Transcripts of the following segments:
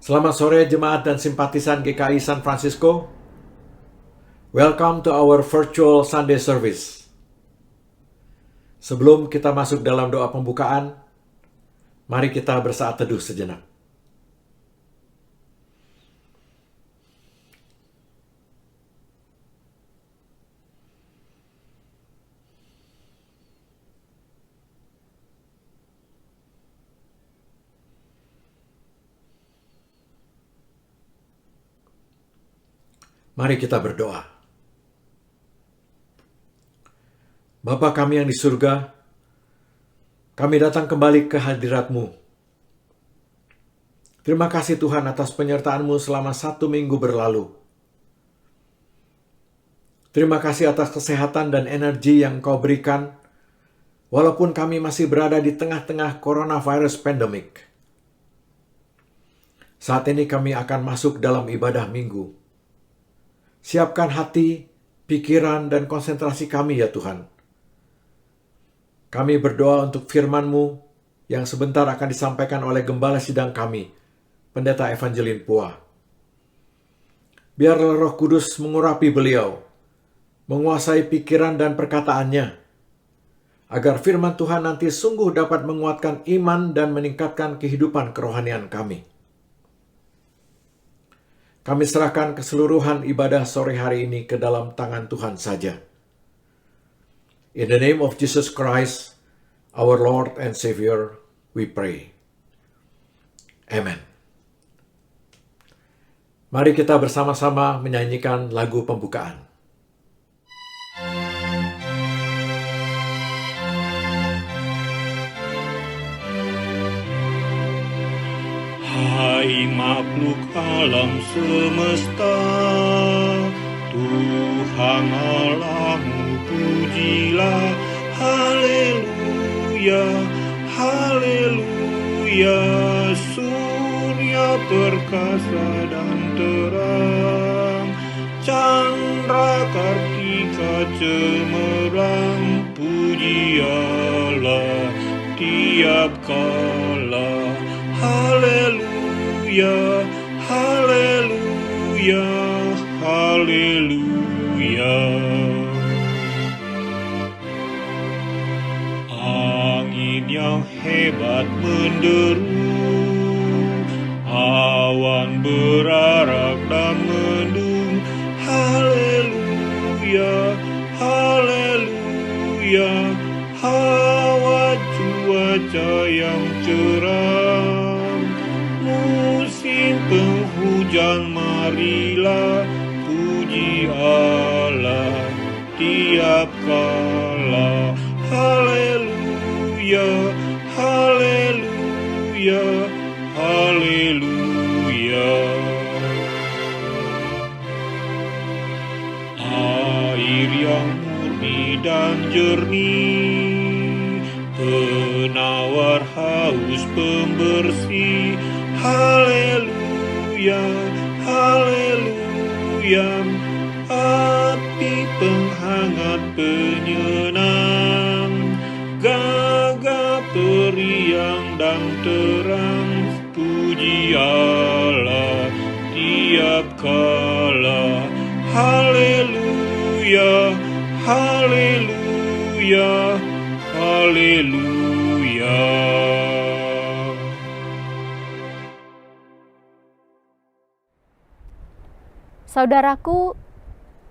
Selamat sore jemaat dan simpatisan GKI San Francisco. Welcome to our virtual Sunday service. Sebelum kita masuk dalam doa pembukaan, mari kita bersaat teduh sejenak. Mari kita berdoa. Bapa kami yang di surga, kami datang kembali ke hadirat-Mu. Terima kasih Tuhan atas penyertaan-Mu selama 1 minggu berlalu. Terima kasih atas kesehatan dan energi yang Kau berikan, walaupun kami masih berada di tengah-tengah coronavirus pandemic. Saat ini kami akan masuk dalam ibadah minggu. Siapkan hati, pikiran, dan konsentrasi kami ya Tuhan. Kami berdoa untuk firman-Mu yang sebentar akan disampaikan oleh Gembala Sidang kami, Pendeta Evangeline Pua. Biarlah Roh Kudus mengurapi beliau, menguasai pikiran dan perkataannya, agar firman Tuhan nanti sungguh dapat menguatkan iman dan meningkatkan kehidupan kerohanian kami. Kami serahkan keseluruhan ibadah sore hari ini ke dalam tangan Tuhan saja. In the name of Jesus Christ, our Lord and Savior, we pray. Amen. Mari kita bersama-sama menyanyikan lagu pembukaan. Hai makhluk alam semesta, Tuhan Allahmu pujilah, haleluya, haleluya. Surya perkasa dan terang, candra kartika cemerlang, puji Allah tiap kala. Haleluya, haleluya, haleluya. Angin yang hebat menderu, awan berarak dan mendung. Haleluya, haleluya. Hawa cuaca yang cerah, musim penghujan marilah, puji Allah tiap kala. Haleluya, haleluya, haleluya. Air yang murni dan jernih, penawar haus pembersih. Haleluya, haleluya. Api penghangat penyenang, gagah periang dan terang, puji Allah tiap kala. Haleluya, haleluya, haleluya. Saudaraku,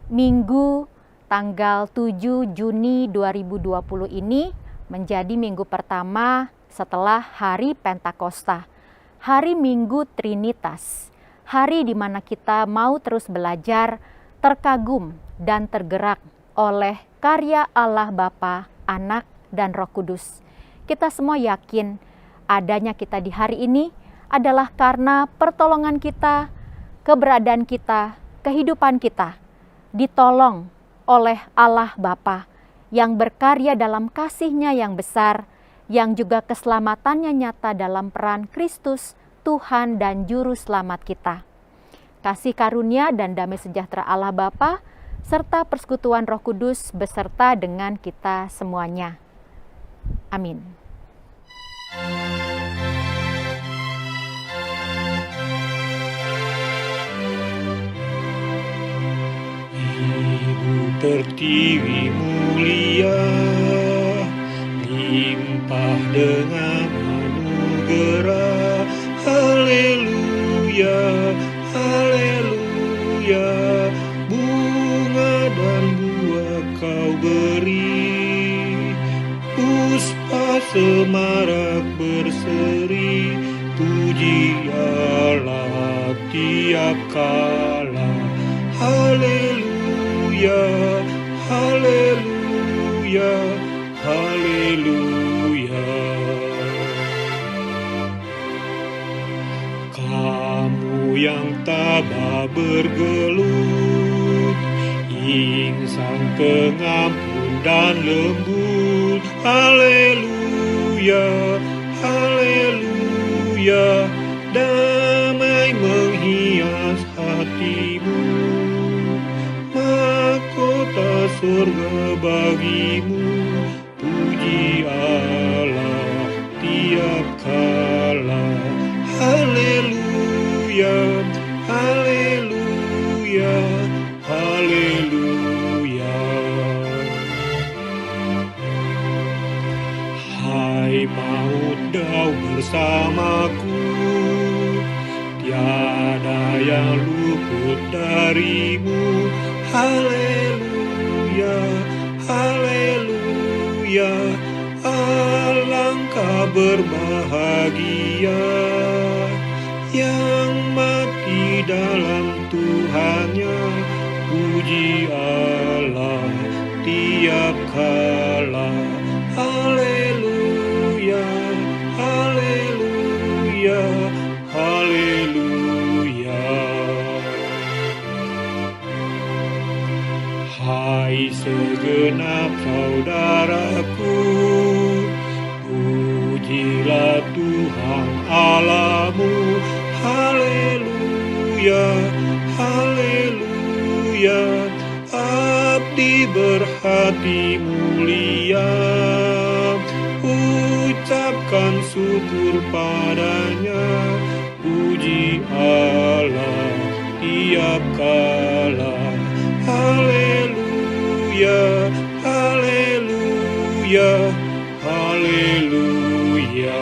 Minggu tanggal 7 Juni 2020 ini menjadi minggu pertama setelah hari Pentakosta, hari Minggu Trinitas, hari di mana kita mau terus belajar, terkagum dan tergerak oleh karya Allah Bapa, Anak, dan Roh Kudus. Kita semua yakin adanya kita di hari ini adalah karena pertolongan kita, keberadaan kita, kehidupan kita ditolong oleh Allah Bapa yang berkarya dalam kasih-Nya yang besar, yang juga keselamatannya nyata dalam peran Kristus, Tuhan dan Juru Selamat kita. Kasih karunia dan damai sejahtera Allah Bapa serta persekutuan Roh Kudus beserta dengan kita semuanya. Amin. pertiwi mulia, limpah dengan anugerah. Haleluya, haleluya, bunga dan buah kau beri, puspa semarak berseri, puji Allah tiap kala. Haleluya, haleluya, haleluya. Kamu yang tabah bergelut, insan pengampun dan lembut. Haleluya, haleluya, damai menghias hatimu, mahkota surga bagimu, puji Allah tiap kala. Haleluya, haleluya, haleluya. Hai maut, kau bersamaku, tiada yang luput darimu. Haleluya, haleluya, alangkah berbahagia yang mati dalam Tuhannya, puji Allah tiap kala. Haleluya, haleluya, haleluya. Hai segenap saudaraku, pujilah Tuhan Allahmu. Haleluya, haleluya, abdi berhati mulia, ucapkan syukur padanya, puji Allah tiap kala. Haleluya, haleluya, haleluya.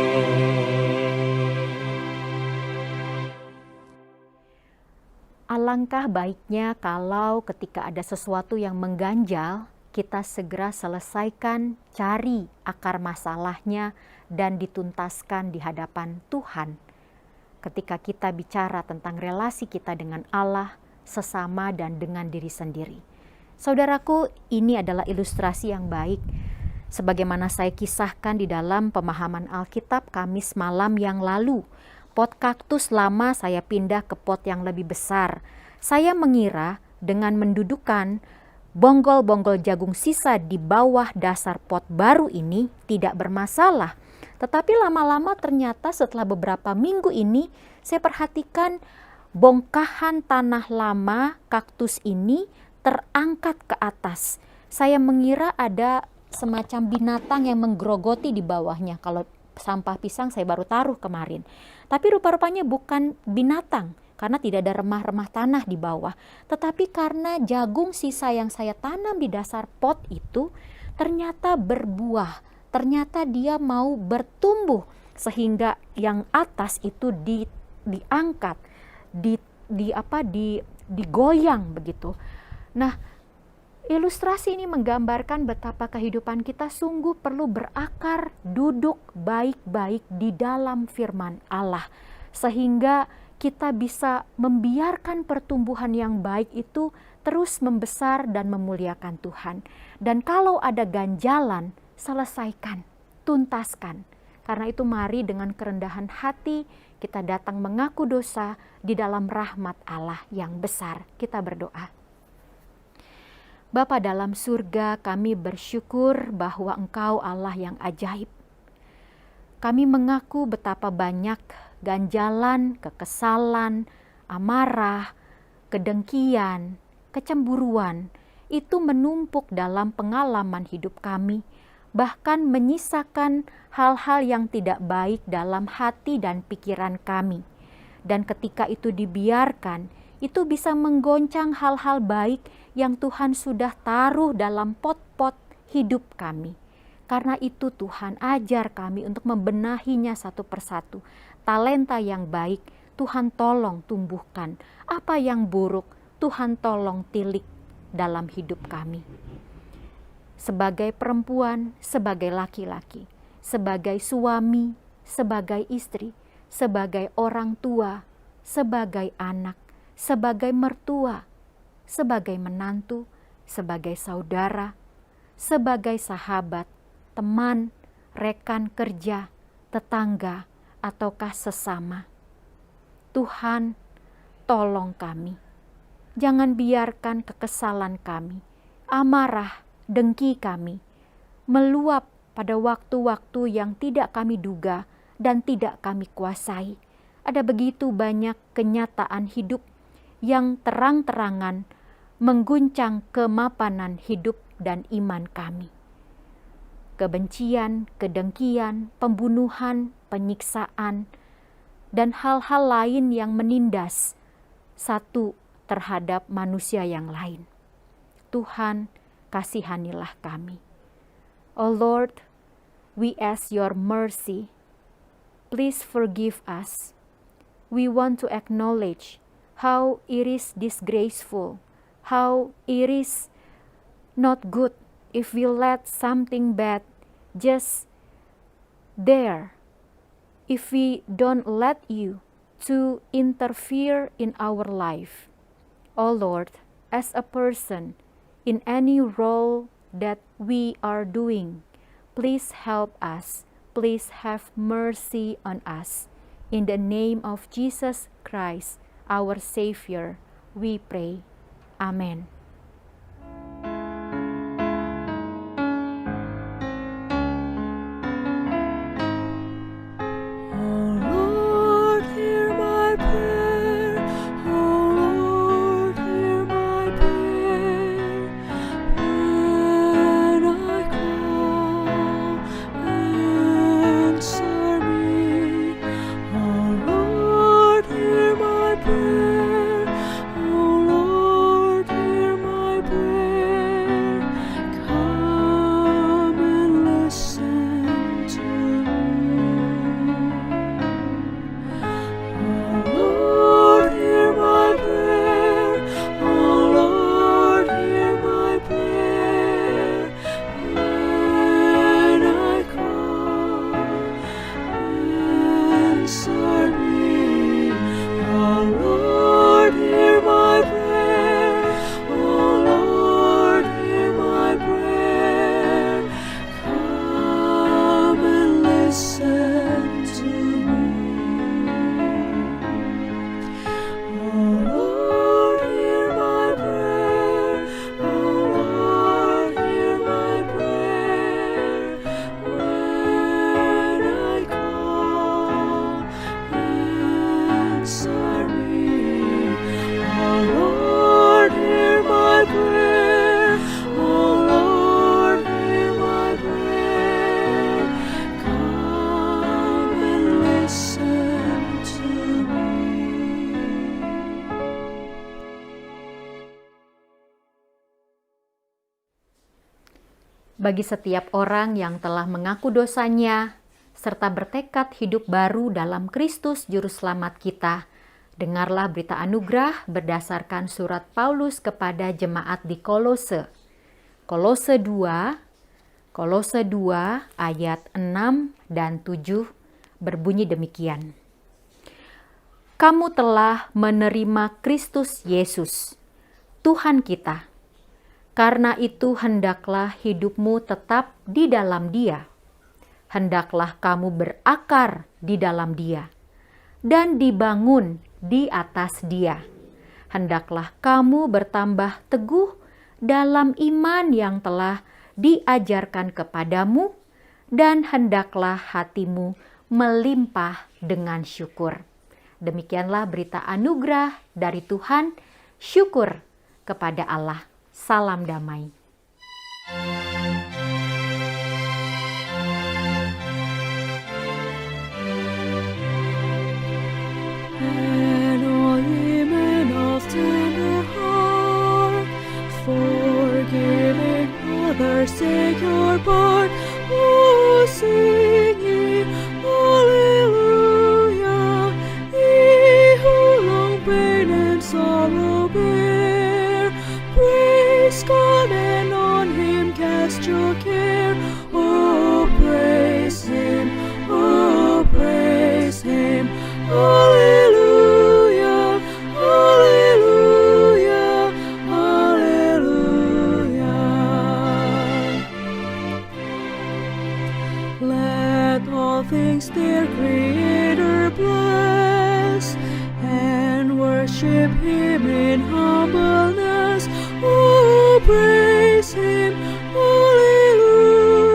Alangkah baiknya kalau ketika ada sesuatu yang mengganjal, kita segera selesaikan, cari akar masalahnya, dan dituntaskan di hadapan Tuhan. Ketika kita bicara tentang relasi kita dengan Allah, sesama, dan dengan diri sendiri. Saudaraku, ini adalah ilustrasi yang baik. Sebagaimana saya kisahkan di dalam pemahaman Alkitab Kamis malam yang lalu, pot kaktus lama saya pindah ke pot yang lebih besar. Saya mengira dengan mendudukan bonggol-bonggol jagung sisa di bawah dasar pot baru ini tidak bermasalah. Tetapi lama-lama ternyata setelah beberapa minggu ini saya perhatikan bongkahan tanah lama kaktus ini terangkat ke atas. Saya mengira ada semacam binatang yang menggerogoti di bawahnya. Kalau sampah pisang saya baru taruh kemarin. Tapi rupa-rupanya bukan binatang, karena tidak ada remah-remah tanah di bawah. Tetapi karena jagung sisa yang saya tanam di dasar pot itu ternyata berbuah. Ternyata dia mau bertumbuh sehingga yang atas itu diangkat, digoyang begitu. Nah, ilustrasi ini menggambarkan betapa kehidupan kita sungguh perlu berakar, duduk baik-baik di dalam firman Allah. Sehingga kita bisa membiarkan pertumbuhan yang baik itu terus membesar dan memuliakan Tuhan. Dan kalau ada ganjalan, selesaikan, tuntaskan. Karena itu mari dengan kerendahan hati kita datang mengaku dosa di dalam rahmat Allah yang besar. Kita berdoa. Bapa dalam surga, kami bersyukur bahwa Engkau Allah yang ajaib. Kami mengaku betapa banyak ganjalan, kekesalan, amarah, kedengkian, kecemburuan itu menumpuk dalam pengalaman hidup kami, bahkan menyisakan hal-hal yang tidak baik dalam hati dan pikiran kami. Dan ketika itu dibiarkan, itu bisa menggoncang hal-hal baik yang Tuhan sudah taruh dalam pot-pot hidup kami. Karena itu Tuhan ajar kami untuk membenahinya satu persatu. Talenta yang baik Tuhan tolong tumbuhkan. Apa yang buruk Tuhan tolong tilik dalam hidup kami. Sebagai perempuan, sebagai laki-laki, sebagai suami, sebagai istri, sebagai orang tua, sebagai anak, sebagai mertua, sebagai menantu, sebagai saudara, sebagai sahabat, teman, rekan kerja, tetangga, ataukah sesama. Tuhan, tolong kami. Jangan biarkan kekesalan kami, amarah, dengki kami, meluap pada waktu-waktu yang tidak kami duga dan tidak kami kuasai. Ada begitu banyak kenyataan hidup yang terang-terangan mengguncang kemapanan hidup dan iman kami. Kebencian, kedengkian, pembunuhan, penyiksaan, dan hal-hal lain yang menindas satu terhadap manusia yang lain. Tuhan, kasihanilah kami. Oh Lord, we ask your mercy. Please forgive us. We want to acknowledge how it is disgraceful, how it is not good if we let something bad just there, if we don't let you to interfere in our life. Oh Lord, as a person in any role that we are doing, please help us. Please have mercy on us. In the name of Jesus Christ, our Savior, we pray. Amen. Bagi setiap orang yang telah mengaku dosanya, serta bertekad hidup baru dalam Kristus Juru Selamat kita, dengarlah berita anugerah berdasarkan surat Paulus kepada jemaat di Kolose. Kolose 2 ayat 6 dan 7 berbunyi demikian. Kamu telah menerima Kristus Yesus, Tuhan kita. Karena itu hendaklah hidupmu tetap di dalam Dia. Hendaklah kamu berakar di dalam Dia dan dibangun di atas Dia. Hendaklah kamu bertambah teguh dalam iman yang telah diajarkan kepadamu, dan hendaklah hatimu melimpah dengan syukur. Demikianlah berita anugerah dari Tuhan. Syukur kepada Allah. Salam damai. And all ye men of their Creator bless, and worship Him in humbleness. Oh, praise Him, hallelujah.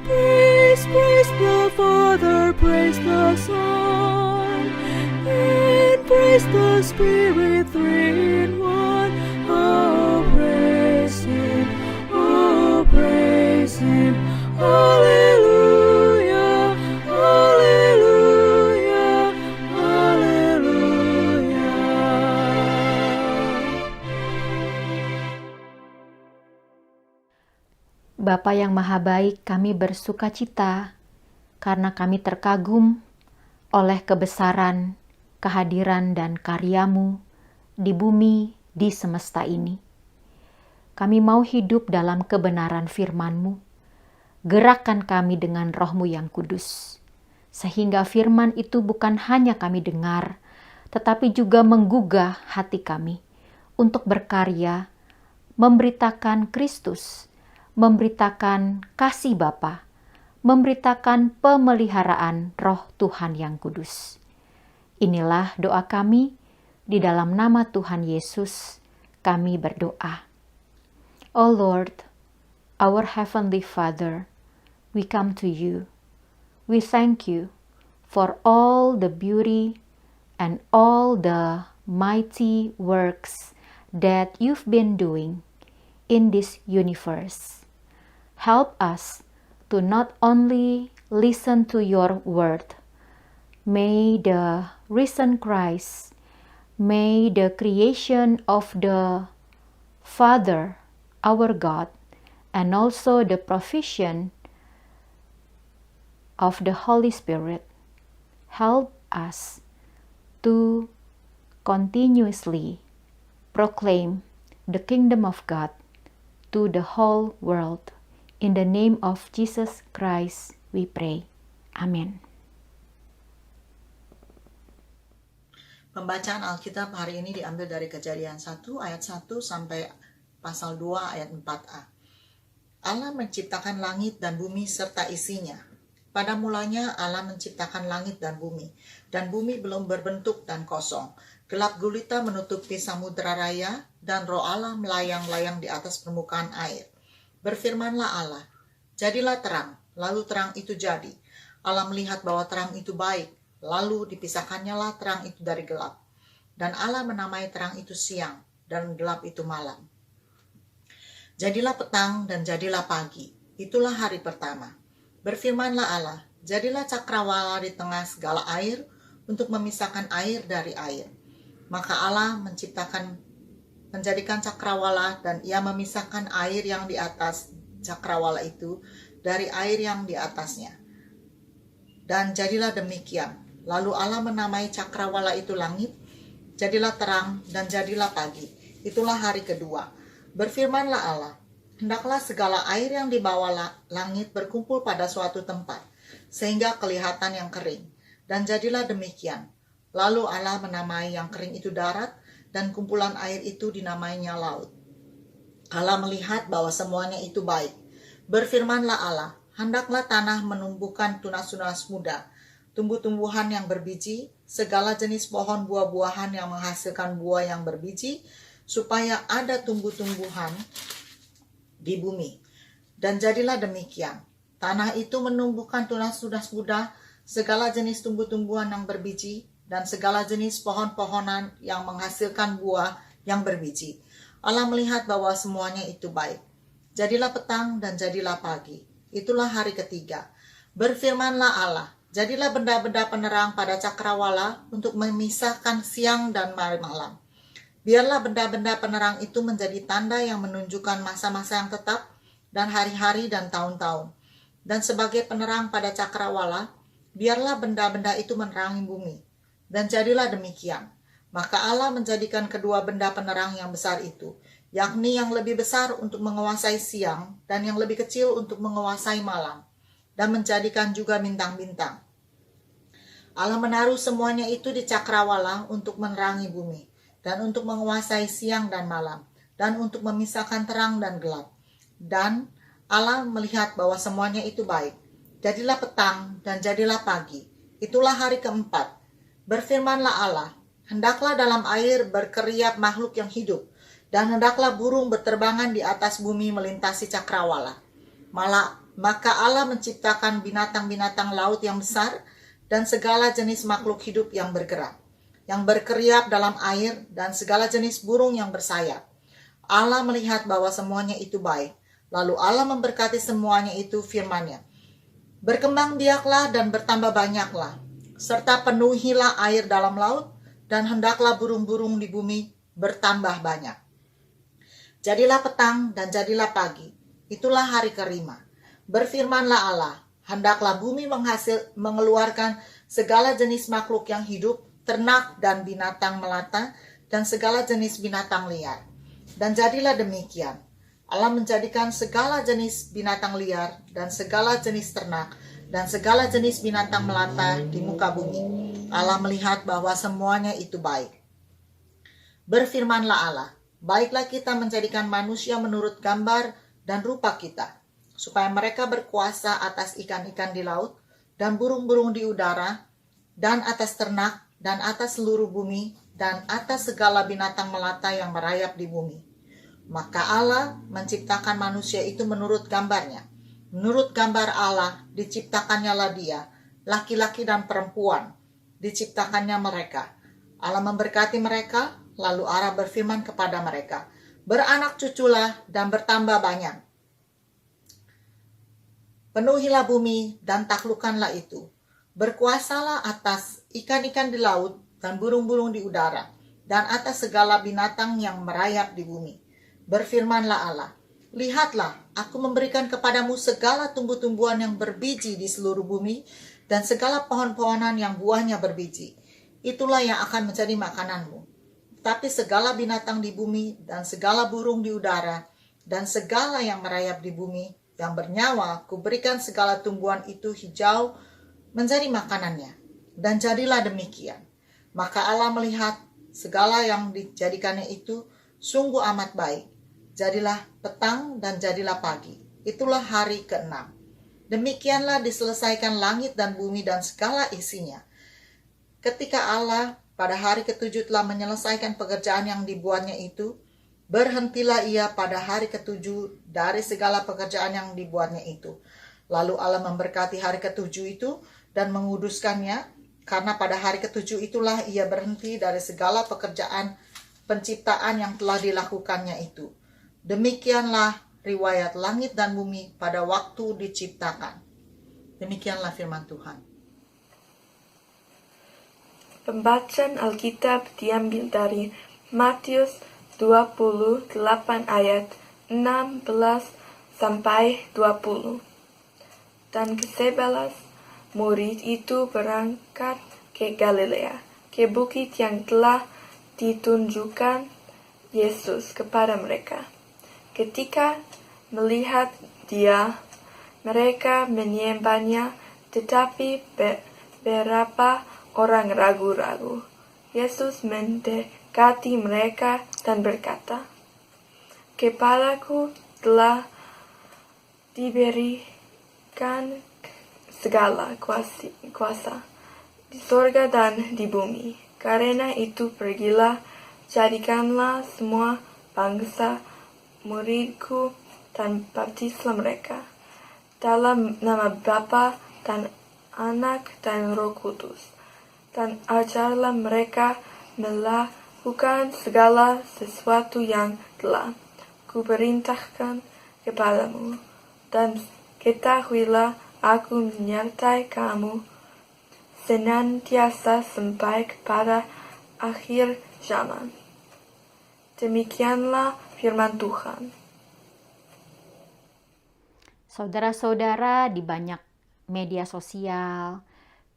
Praise, praise the Father, praise the Son, and praise the Spirit, three in one. Oh, praise Him, oh, praise Him, hallelujah, hallelujah, hallelujah. Bapa yang Maha Baik, kami bersuka cita karena kami terkagum oleh kebesaran, kehadiran, dan karya-Mu di bumi, di semesta ini. Kami mau hidup dalam kebenaran firman-Mu. Gerakkan kami dengan Roh-Mu yang kudus, sehingga firman itu bukan hanya kami dengar, tetapi juga menggugah hati kami untuk berkarya, memberitakan Kristus, memberitakan kasih Bapa, memberitakan pemeliharaan Roh Tuhan yang kudus. Inilah doa kami, di dalam nama Tuhan Yesus kami berdoa. O Lord, our Heavenly Father, we come to you. We thank you for all the beauty and all the mighty works that you've been doing in this universe. Help us to not only listen to your word. May the risen Christ, may the creation of the Father, our God, and also the provision of the Holy Spirit help us to continuously proclaim the kingdom of God to the whole world. In the name of Jesus Christ we pray. Amin. Pembacaan Alkitab hari ini diambil dari Kejadian 1 ayat 1 sampai pasal 2 ayat 4a. Allah menciptakan langit dan bumi serta isinya. Pada mulanya Allah menciptakan langit dan bumi belum berbentuk dan kosong. Gelap gulita menutupi samudera raya, dan roh Allah melayang-layang di atas permukaan air. Berfirmanlah Allah, jadilah terang, lalu terang itu jadi. Allah melihat bahwa terang itu baik, lalu dipisahkannyalah terang itu dari gelap. Dan Allah menamai terang itu siang, dan gelap itu malam. Jadilah petang dan jadilah pagi, itulah hari pertama. Berfirmanlah Allah, jadilah cakrawala di tengah segala air untuk memisahkan air dari air. Maka Allah menjadikan cakrawala, dan ia memisahkan air yang di atas cakrawala itu dari air yang di atasnya. Dan jadilah demikian. Lalu Allah menamai cakrawala itu langit, jadilah terang dan jadilah pagi. Itulah hari kedua. Berfirmanlah Allah, hendaklah segala air yang di bawah langit berkumpul pada suatu tempat, sehingga kelihatan yang kering. Dan jadilah demikian. Lalu Allah menamai yang kering itu darat, dan kumpulan air itu dinamainya laut. Allah melihat bahwa semuanya itu baik. Berfirmanlah Allah, hendaklah tanah menumbuhkan tunas-tunas muda, tumbuh-tumbuhan yang berbiji, segala jenis pohon buah-buahan yang menghasilkan buah yang berbiji, supaya ada tumbuh-tumbuhan di bumi. Dan jadilah demikian. Tanah itu menumbuhkan tunas-tunas muda, segala jenis tumbuh-tumbuhan yang berbiji, dan segala jenis pohon-pohonan yang menghasilkan buah yang berbiji. Allah melihat bahwa semuanya itu baik. Jadilah petang dan jadilah pagi. Itulah hari ketiga. Berfirmanlah Allah, jadilah benda-benda penerang pada cakrawala untuk memisahkan siang dan malam. Biarlah benda-benda penerang itu menjadi tanda yang menunjukkan masa-masa yang tetap dan hari-hari dan tahun-tahun. Dan sebagai penerang pada cakrawala, biarlah benda-benda itu menerangi bumi. Dan jadilah demikian. Maka Allah menjadikan kedua benda penerang yang besar itu, yakni yang lebih besar untuk menguasai siang dan yang lebih kecil untuk menguasai malam, dan menjadikan juga bintang-bintang. Allah menaruh semuanya itu di cakrawala untuk menerangi bumi, dan untuk menguasai siang dan malam, dan untuk memisahkan terang dan gelap. Dan Allah melihat bahwa semuanya itu baik. jadilah petang, dan jadilah pagi. Itulah hari keempat. Berfirmanlah Allah, hendaklah dalam air berkeriap makhluk yang hidup, dan hendaklah burung berterbangan di atas bumi melintasi cakrawala. Maka Allah menciptakan binatang-binatang laut yang besar, dan segala jenis makhluk hidup yang bergerak, yang berkeriap dalam air, dan segala jenis burung yang bersayap. Allah melihat bahwa semuanya itu baik. Lalu Allah memberkati semuanya itu firman-Nya. Berkembang biaklah dan bertambah banyaklah, serta penuhilah air dalam laut, dan hendaklah burung-burung di bumi bertambah banyak. Jadilah petang dan jadilah pagi. Itulah hari kelima. Berfirmanlah Allah, hendaklah bumi mengeluarkan segala jenis makhluk yang hidup, ternak dan binatang melata, dan segala jenis binatang liar. Dan jadilah demikian. Allah menjadikan segala jenis binatang liar dan segala jenis ternak dan segala jenis binatang melata di muka bumi. Allah melihat bahwa semuanya itu baik. Berfirmanlah Allah, baiklah kita menjadikan manusia menurut gambar dan rupa kita, supaya mereka berkuasa atas ikan-ikan di laut dan burung-burung di udara dan atas ternak dan atas seluruh bumi dan atas segala binatang melata yang merayap di bumi. Maka Allah menciptakan manusia itu menurut gambarnya. Menurut gambar Allah diciptakannya lah dia, laki-laki dan perempuan, diciptakannya mereka. Allah memberkati mereka, lalu Allah berfirman kepada mereka, beranak cuculah dan bertambah banyak. Penuhilah bumi dan taklukkanlah itu. Berkuasalah atas ikan-ikan di laut dan burung-burung di udara, dan atas segala binatang yang merayap di bumi. Berfirmanlah Allah, lihatlah, aku memberikan kepadamu segala tumbuh-tumbuhan yang berbiji di seluruh bumi, dan segala pohon-pohonan yang buahnya berbiji. Itulah yang akan menjadi makananmu. Tapi segala binatang di bumi, dan segala burung di udara, dan segala yang merayap di bumi, yang bernyawa, kuberikan segala tumbuhan itu hijau menjadi makanannya. Dan jadilah demikian. Maka Allah melihat segala yang dijadikannya itu sungguh amat baik. Jadilah petang dan jadilah pagi. Itulah hari ke-6. Demikianlah diselesaikan langit dan bumi dan segala isinya. Ketika Allah pada hari ke-7 telah menyelesaikan pekerjaan yang dibuatnya itu, berhentilah ia pada hari ke-7 dari segala pekerjaan yang dibuatnya itu. Lalu Allah memberkati hari ke-7 itu dan menguduskannya, karena pada hari ke-7 itulah ia berhenti dari segala pekerjaan penciptaan yang telah dilakukannya itu. Demikianlah riwayat langit dan bumi pada waktu diciptakan. Demikianlah firman Tuhan. Pembacaan Alkitab diambil dari Matius 28 ayat 16 sampai 20. Dan ke-11 murid itu berangkat ke Galilea, ke bukit yang telah ditunjukkan Yesus kepada mereka. Ketika melihat dia, mereka menyembahnya, tetapi beberapa orang ragu-ragu. Yesus mendekati mereka dan berkata, kepadaku telah diberikan segala kuasa di sorga dan di bumi. Karena itu pergilah, jadikanlah semua bangsa muridku dan baptislah mereka dalam nama Bapa dan Anak dan Roh Kudus, dan ajarlah mereka melakukan segala sesuatu yang telah kuperintahkan kepadamu, dan ketahuilah aku menyertai kamu senantiasa sampai kepada akhir zaman. Demikianlah firman Tuhan. Saudara-saudara, di banyak media sosial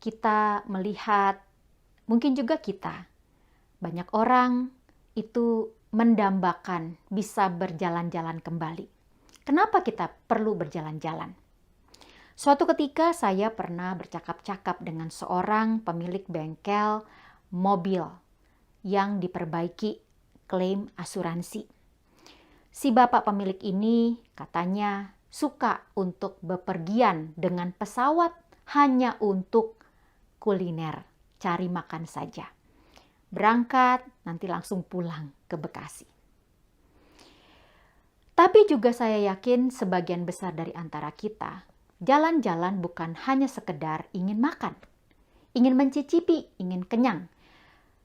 kita melihat, mungkin juga kita, banyak orang itu mendambakan bisa berjalan-jalan kembali. Kenapa kita perlu berjalan-jalan? Suatu ketika saya pernah bercakap-cakap dengan seorang pemilik bengkel mobil yang diperbaiki klaim asuransi. Si bapak pemilik ini katanya suka untuk bepergian dengan pesawat hanya untuk kuliner, cari makan saja. Berangkat, nanti langsung pulang ke Bekasi. Tapi juga saya yakin sebagian besar dari antara kita, jalan-jalan bukan hanya sekedar ingin makan, ingin mencicipi, ingin kenyang.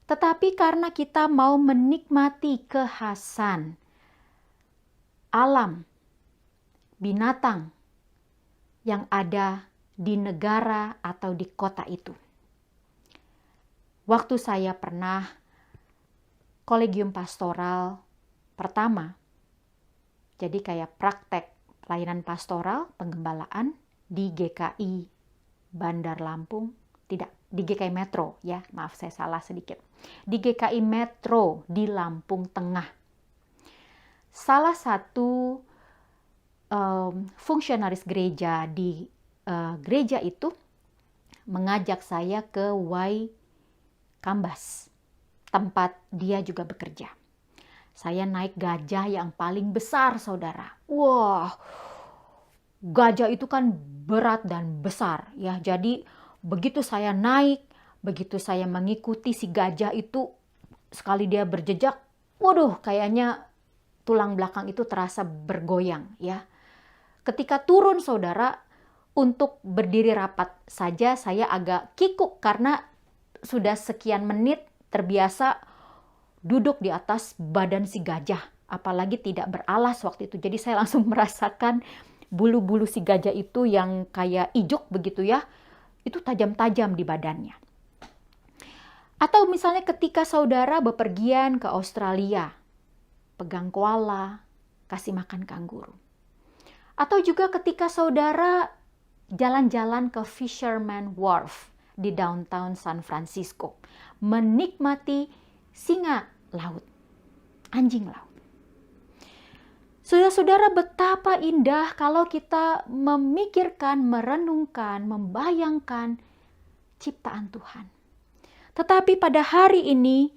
Tetapi karena kita mau menikmati kekhasan alam, binatang yang ada di negara atau di kota itu. Waktu saya pernah kolegium pastoral pertama, jadi kayak praktek pelayanan pastoral, penggembalaan di GKI Bandar Lampung, tidak, di GKI Metro ya, maaf saya salah sedikit. Di GKI Metro di Lampung Tengah. Salah satu fungsionaris gereja di gereja itu mengajak saya ke Kambas, tempat dia juga bekerja. Saya naik gajah yang paling besar, saudara. Wah, gajah itu kan berat dan besar ya. Jadi begitu saya naik, begitu saya mengikuti si gajah itu, sekali dia berjejak, waduh, kayaknya tulang belakang itu terasa bergoyang ya. Ketika turun, saudara, untuk berdiri rapat saja saya agak kikuk karena sudah sekian menit terbiasa duduk di atas badan si gajah, apalagi tidak beralas waktu itu. Jadi saya langsung merasakan bulu-bulu si gajah itu yang kayak ijuk begitu ya, itu tajam-tajam di badannya. Atau misalnya ketika saudara bepergian ke Australia, pegang koala, kasih makan kanguru. Atau juga ketika saudara jalan-jalan ke Fisherman Wharf di downtown San Francisco, menikmati singa laut, anjing laut. Saudara-saudara, betapa indah kalau kita memikirkan, merenungkan, membayangkan ciptaan Tuhan. Tetapi pada hari ini,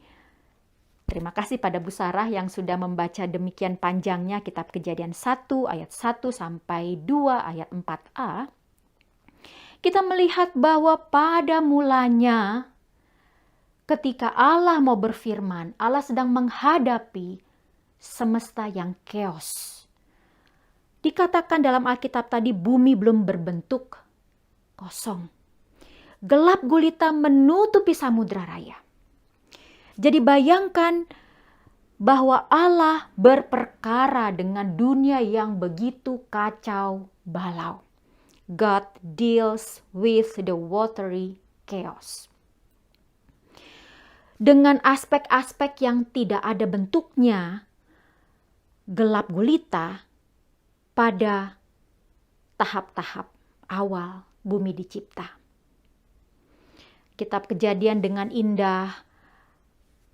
terima kasih pada Bu Sarah yang sudah membaca demikian panjangnya kitab Kejadian 1 ayat 1 sampai 2 ayat 4a. Kita melihat bahwa pada mulanya ketika Allah mau berfirman, Allah sedang menghadapi semesta yang chaos. Dikatakan dalam Alkitab tadi bumi belum berbentuk, kosong. Gelap gulita menutupi samudra raya. Jadi bayangkan bahwa Allah berperkara dengan dunia yang begitu kacau balau. God deals with the watery chaos. Dengan aspek-aspek yang tidak ada bentuknya, gelap gulita pada tahap-tahap awal bumi dicipta. Kitab Kejadian dengan indah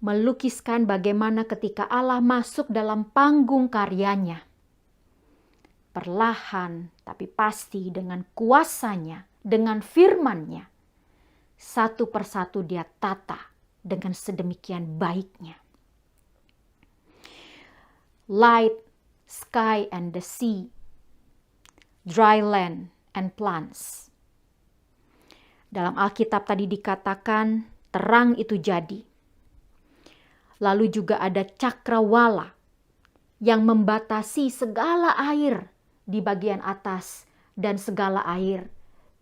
melukiskan bagaimana ketika Allah masuk dalam panggung karyanya. Perlahan tapi pasti dengan kuasanya, dengan firman-Nya, satu persatu dia tata dengan sedemikian baiknya. Light, sky and the sea, dry land and plants. Dalam Alkitab tadi dikatakan terang itu jadi. Lalu juga ada cakrawala yang membatasi segala air di bagian atas dan segala air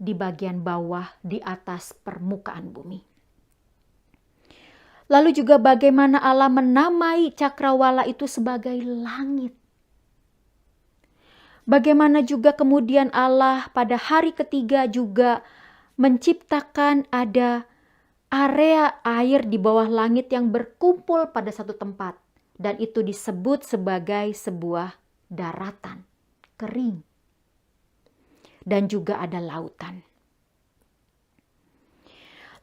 di bagian bawah di atas permukaan bumi. Lalu juga bagaimana Allah menamai cakrawala itu sebagai langit. Bagaimana juga kemudian Allah pada hari ketiga juga menciptakan ada area air di bawah langit yang berkumpul pada satu tempat. Dan itu disebut sebagai sebuah daratan kering. Dan juga ada lautan.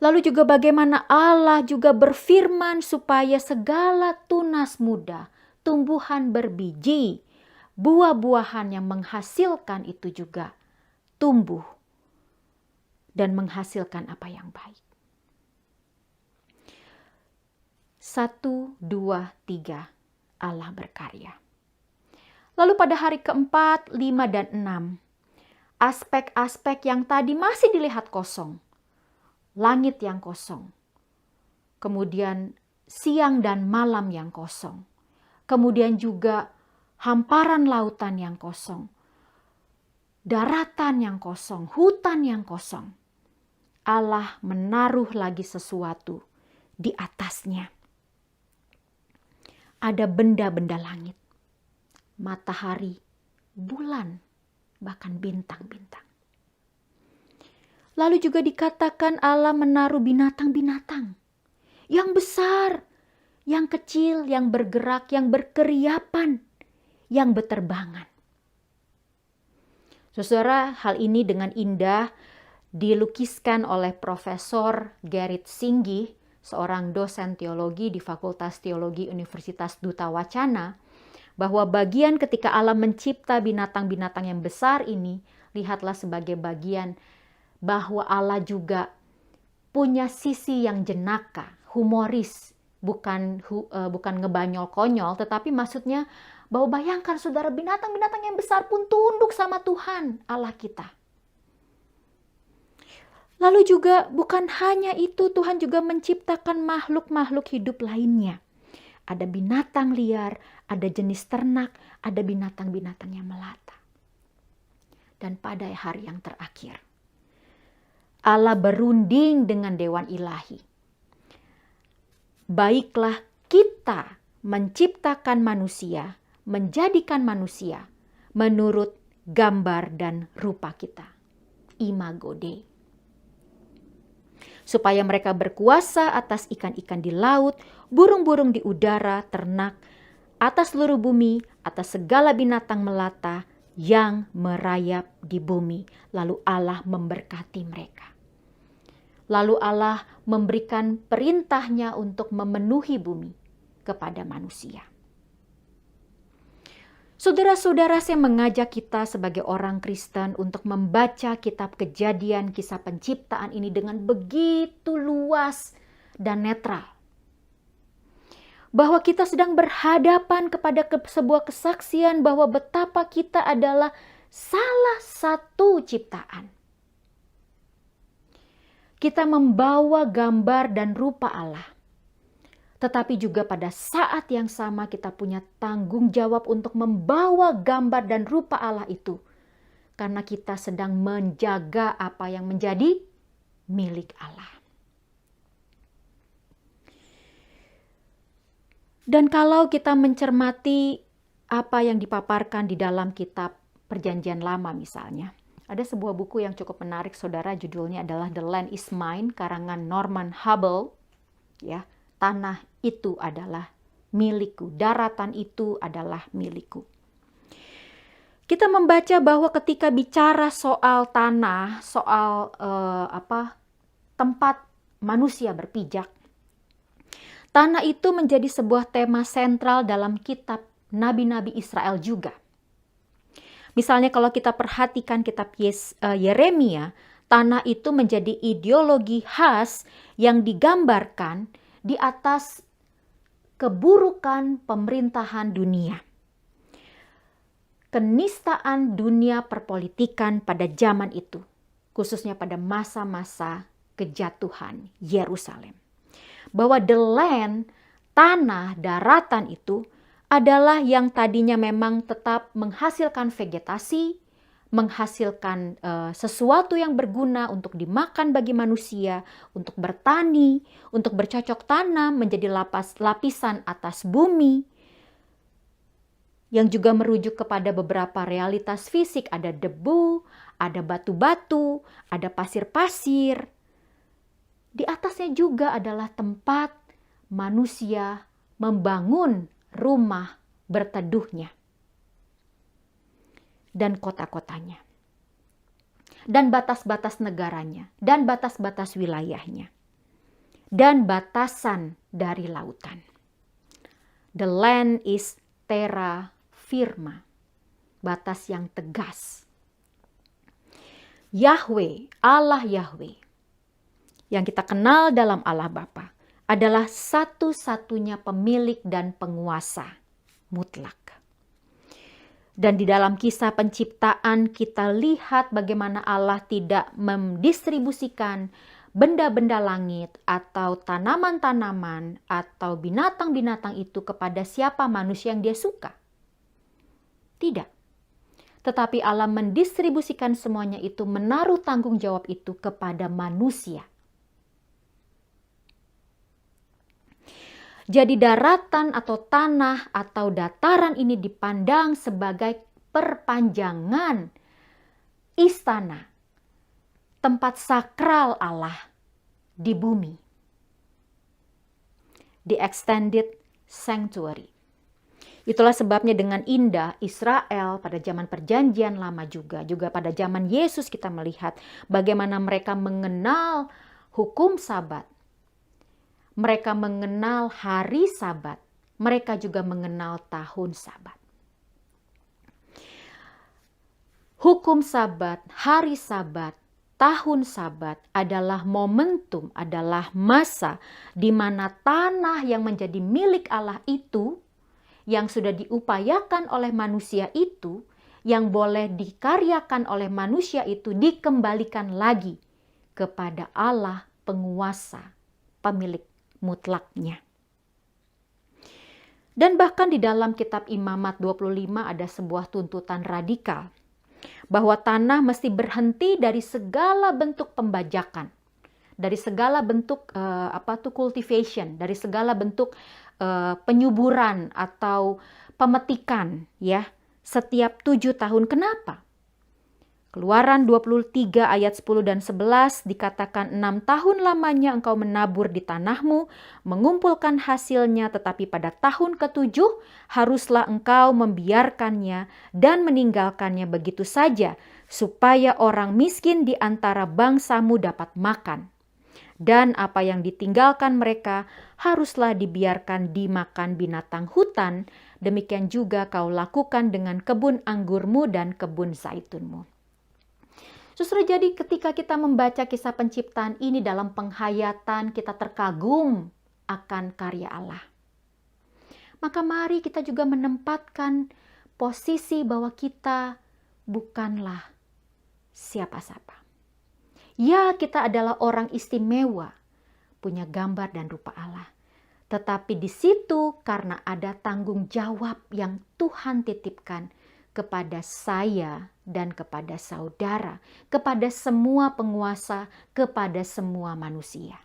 Lalu juga bagaimana Allah juga berfirman supaya segala tunas muda, tumbuhan berbiji, buah-buahan yang menghasilkan itu juga tumbuh dan menghasilkan apa yang baik. 1, 2, 3 Allah berkarya. Lalu pada hari keempat, 5, dan 6, aspek-aspek yang tadi masih dilihat kosong. Langit yang kosong. Kemudian siang dan malam yang kosong. Kemudian juga hamparan lautan yang kosong. Daratan yang kosong, hutan yang kosong. Allah menaruh lagi sesuatu di atasnya. Ada benda-benda langit, matahari, bulan, bahkan bintang-bintang. Lalu juga dikatakan Allah menaruh binatang-binatang yang besar, yang kecil, yang bergerak, yang berkeriapan, yang berterbangan. Saudara, hal ini dengan indah dilukiskan oleh Profesor Gerrit Singgih, seorang dosen teologi di Fakultas Teologi Universitas Duta Wacana, bahwa bagian ketika Allah mencipta binatang-binatang yang besar ini, lihatlah sebagai bagian bahwa Allah juga punya sisi yang jenaka, humoris, bukan ngebanyol konyol, tetapi maksudnya bahwa bayangkan saudara, binatang-binatang yang besar pun tunduk sama Tuhan Allah kita. Lalu juga bukan hanya itu, Tuhan juga menciptakan makhluk-makhluk hidup lainnya. Ada binatang liar, ada jenis ternak, ada binatang-binatang yang melata. Dan pada hari yang terakhir, Allah berunding dengan dewan ilahi. Baiklah kita menciptakan manusia, menjadikan manusia menurut gambar dan rupa kita. Imago Dei. Supaya mereka berkuasa atas ikan-ikan di laut, burung-burung di udara, ternak, atas seluruh bumi, atas segala binatang melata yang merayap di bumi. Lalu Allah memberkati mereka. Lalu Allah memberikan perintahnya untuk memenuhi bumi kepada manusia. Saudara-saudara, saya mengajak kita sebagai orang Kristen untuk membaca kitab Kejadian, kisah penciptaan ini dengan begitu luas dan netral. Bahwa kita sedang berhadapan kepada sebuah kesaksian bahwa betapa kita adalah salah satu ciptaan. Kita membawa gambar dan rupa Allah. Tetapi juga pada saat yang sama kita punya tanggung jawab untuk membawa gambar dan rupa Allah itu. Karena kita sedang menjaga apa yang menjadi milik Allah. Dan kalau kita mencermati apa yang dipaparkan di dalam kitab Perjanjian Lama misalnya. Ada sebuah buku yang cukup menarik saudara, judulnya adalah The Land is Mine, karangan Norman Hubble. Ya, tanah itu adalah milikku, daratan itu adalah milikku. Kita membaca bahwa ketika bicara soal tanah, soal tempat manusia berpijak, tanah itu menjadi sebuah tema sentral dalam kitab Nabi-Nabi Israel juga. Misalnya kalau kita perhatikan kitab Yeremia, tanah itu menjadi ideologi khas yang digambarkan di atas keburukan pemerintahan dunia. Kenistaan dunia perpolitikan pada zaman itu, khususnya pada masa-masa kejatuhan Yerusalem. Bahwa the land, tanah, daratan itu adalah yang tadinya memang tetap menghasilkan vegetasi, menghasilkan sesuatu yang berguna untuk dimakan bagi manusia, untuk bertani, untuk bercocok tanam, menjadi lapisan atas bumi, yang juga merujuk kepada beberapa realitas fisik, ada debu, ada batu-batu, ada pasir-pasir. Di atasnya juga adalah tempat manusia membangun rumah berteduhnya dan kota-kotanya, dan batas-batas negaranya, dan batas-batas wilayahnya, dan batasan dari lautan. The land is terra firma, batas yang tegas. Yahweh, Allah Yahweh, yang kita kenal dalam Allah Bapa, adalah satu-satunya pemilik dan penguasa mutlak. Dan di dalam kisah penciptaan kita lihat bagaimana Allah tidak mendistribusikan benda-benda langit atau tanaman-tanaman atau binatang-binatang itu kepada siapa manusia yang dia suka. Tidak. Tetapi Allah mendistribusikan semuanya itu, menaruh tanggung jawab itu kepada manusia. Jadi daratan atau tanah atau dataran ini dipandang sebagai perpanjangan istana, tempat sakral Allah di bumi. The extended sanctuary. Itulah sebabnya dengan indah Israel pada zaman perjanjian lama juga pada zaman Yesus kita melihat bagaimana mereka mengenal hukum Sabat. Mereka mengenal hari Sabat. Mereka juga mengenal tahun Sabat. Hukum Sabat, hari Sabat, tahun Sabat adalah momentum, adalah masa di mana tanah yang menjadi milik Allah itu, yang sudah diupayakan oleh manusia itu, yang boleh dikaryakan oleh manusia itu, dikembalikan lagi kepada Allah penguasa, pemilik mutlaknya. Dan bahkan di dalam kitab Imamat 25 ada sebuah tuntutan radikal bahwa tanah mesti berhenti dari segala bentuk pembajakan, dari segala bentuk cultivation, dari segala bentuk penyuburan atau pemetikan ya setiap 7 tahun. Kenapa? Keluaran 23 ayat 10 dan 11 dikatakan 6 tahun lamanya engkau menabur di tanahmu, mengumpulkan hasilnya, tetapi pada tahun ke-7 haruslah engkau membiarkannya dan meninggalkannya begitu saja, supaya orang miskin di antara bangsamu dapat makan. Dan apa yang ditinggalkan mereka haruslah dibiarkan dimakan binatang hutan, demikian juga kau lakukan dengan kebun anggurmu dan kebun zaitunmu. Justru jadi ketika kita membaca kisah penciptaan ini dalam penghayatan, kita terkagum akan karya Allah. Maka mari kita juga menempatkan posisi bahwa kita bukanlah siapa-siapa. Ya, kita adalah orang istimewa, punya gambar dan rupa Allah. Tetapi di situ karena ada tanggung jawab yang Tuhan titipkan kepada saya dan kepada saudara, kepada semua penguasa, kepada semua manusia.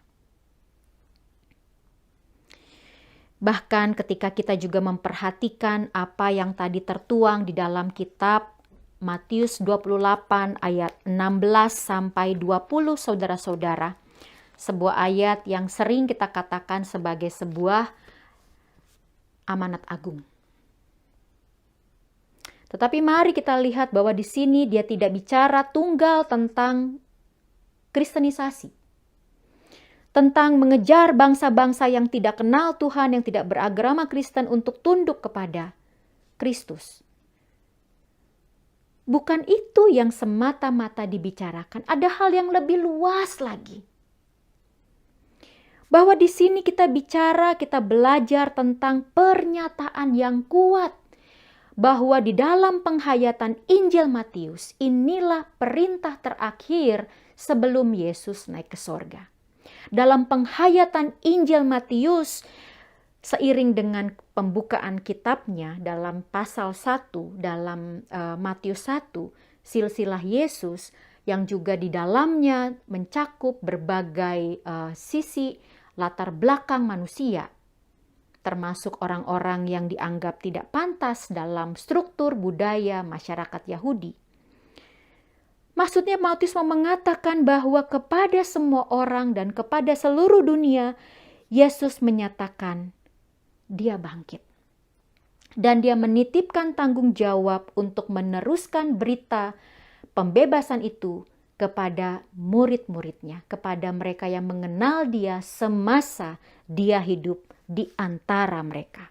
Bahkan ketika kita juga memperhatikan apa yang tadi tertuang di dalam kitab Matius 28 ayat 16 sampai 20, saudara-saudara, sebuah ayat yang sering kita katakan sebagai sebuah amanat agung. Tetapi mari kita lihat bahwa di sini dia tidak bicara tunggal tentang kristenisasi. Tentang mengejar bangsa-bangsa yang tidak kenal Tuhan, yang tidak beragama Kristen untuk tunduk kepada Kristus. Bukan itu yang semata-mata dibicarakan. Ada hal yang lebih luas lagi. Bahwa di sini kita bicara, kita belajar tentang pernyataan yang kuat. Bahwa di dalam penghayatan Injil Matius, inilah perintah terakhir sebelum Yesus naik ke sorga. Dalam penghayatan Injil Matius, seiring dengan pembukaan kitabnya dalam pasal 1, dalam Matius 1, silsilah Yesus, yang juga di dalamnya mencakup berbagai sisi latar belakang manusia, termasuk orang-orang yang dianggap tidak pantas dalam struktur budaya masyarakat Yahudi. Maksudnya Matius mau mengatakan bahwa kepada semua orang dan kepada seluruh dunia, Yesus menyatakan dia bangkit. Dan dia menitipkan tanggung jawab untuk meneruskan berita pembebasan itu kepada murid-muridnya, kepada mereka yang mengenal dia semasa dia hidup di antara mereka.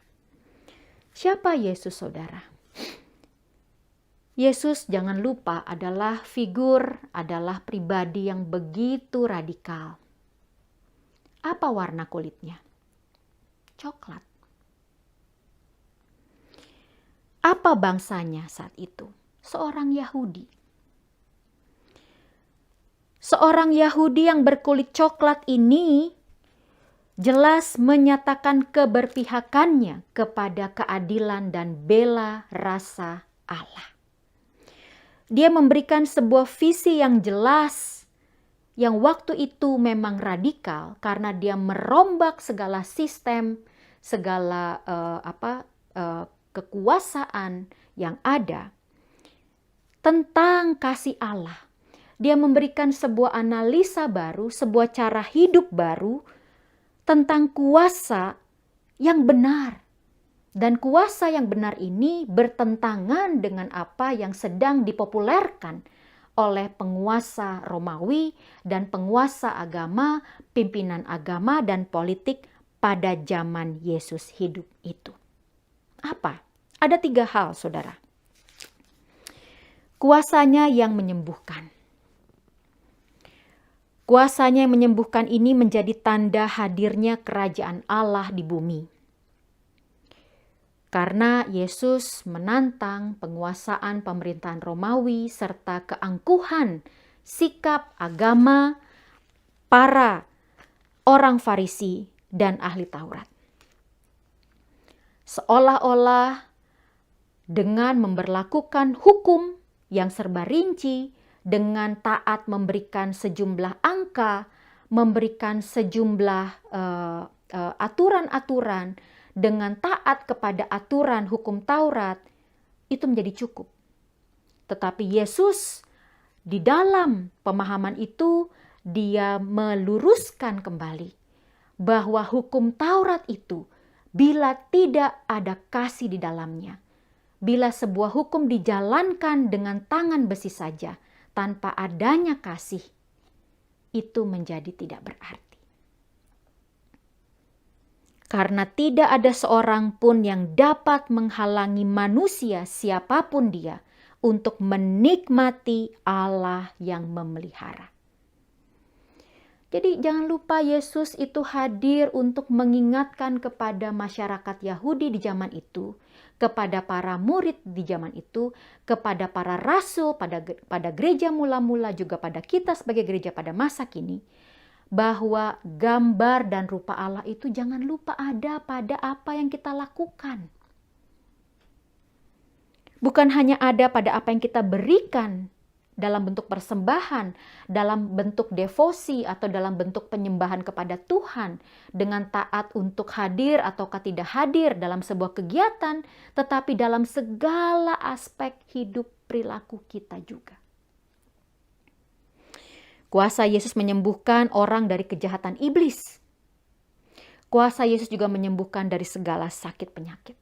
Siapa Yesus, saudara? Yesus, jangan lupa, adalah figur, adalah pribadi yang begitu radikal. Apa warna kulitnya? Coklat. Apa bangsanya saat itu? Seorang Yahudi. Seorang Yahudi yang berkulit coklat ini jelas menyatakan keberpihakannya kepada keadilan dan bela rasa Allah. Dia memberikan sebuah visi yang jelas, yang waktu itu memang radikal karena dia merombak segala sistem, segala kekuasaan yang ada tentang kasih Allah. Dia memberikan sebuah analisa baru, sebuah cara hidup baru tentang kuasa yang benar. Dan kuasa yang benar ini bertentangan dengan apa yang sedang dipopulerkan oleh penguasa Romawi dan penguasa agama, pimpinan agama dan politik pada zaman Yesus hidup itu. Apa? Ada 3 hal, saudara. Kuasanya yang menyembuhkan. Kuasanya yang menyembuhkan ini menjadi tanda hadirnya kerajaan Allah di bumi. Karena Yesus menantang penguasaan pemerintahan Romawi serta keangkuhan sikap agama para orang Farisi dan ahli Taurat. Seolah-olah dengan memberlakukan hukum yang serba rinci, dengan taat memberikan sejumlah angka, memberikan sejumlah aturan-aturan, dengan taat kepada aturan hukum Taurat, itu menjadi cukup. Tetapi Yesus di dalam pemahaman itu, dia meluruskan kembali bahwa hukum Taurat itu bila tidak ada kasih di dalamnya, bila sebuah hukum dijalankan dengan tangan besi saja, tanpa adanya kasih, itu menjadi tidak berarti. Karena tidak ada seorang pun yang dapat menghalangi manusia siapapun dia untuk menikmati Allah yang memelihara. Jadi jangan lupa Yesus itu hadir untuk mengingatkan kepada masyarakat Yahudi di zaman itu, kepada para murid di zaman itu, kepada para rasul pada gereja mula-mula, juga pada kita sebagai gereja pada masa kini, bahwa gambar dan rupa Allah itu jangan lupa ada pada apa yang kita lakukan. Bukan hanya ada pada apa yang kita berikan dalam bentuk persembahan, dalam bentuk devosi atau dalam bentuk penyembahan kepada Tuhan, dengan taat untuk hadir ataukah tidak hadir dalam sebuah kegiatan, tetapi dalam segala aspek hidup perilaku kita juga. Kuasa Yesus menyembuhkan orang dari kejahatan iblis. Kuasa Yesus juga menyembuhkan dari segala sakit penyakit.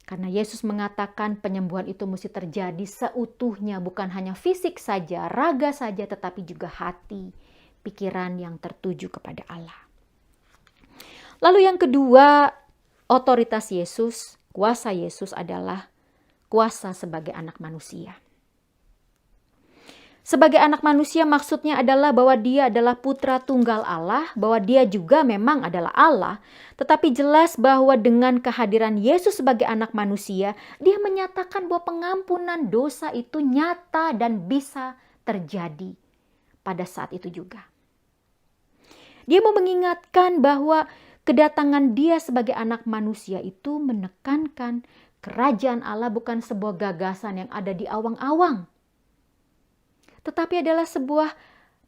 Karena Yesus mengatakan penyembuhan itu mesti terjadi seutuhnya, bukan hanya fisik saja, raga saja, tetapi juga hati, pikiran yang tertuju kepada Allah. Lalu yang kedua, otoritas Yesus, kuasa Yesus adalah kuasa sebagai anak manusia. Sebagai anak manusia maksudnya adalah bahwa dia adalah putra tunggal Allah, bahwa dia juga memang adalah Allah, tetapi jelas bahwa dengan kehadiran Yesus sebagai anak manusia, dia menyatakan bahwa pengampunan dosa itu nyata dan bisa terjadi pada saat itu juga. Dia mau mengingatkan bahwa kedatangan dia sebagai anak manusia itu menekankan kerajaan Allah bukan sebuah gagasan yang ada di awang-awang, tetapi adalah sebuah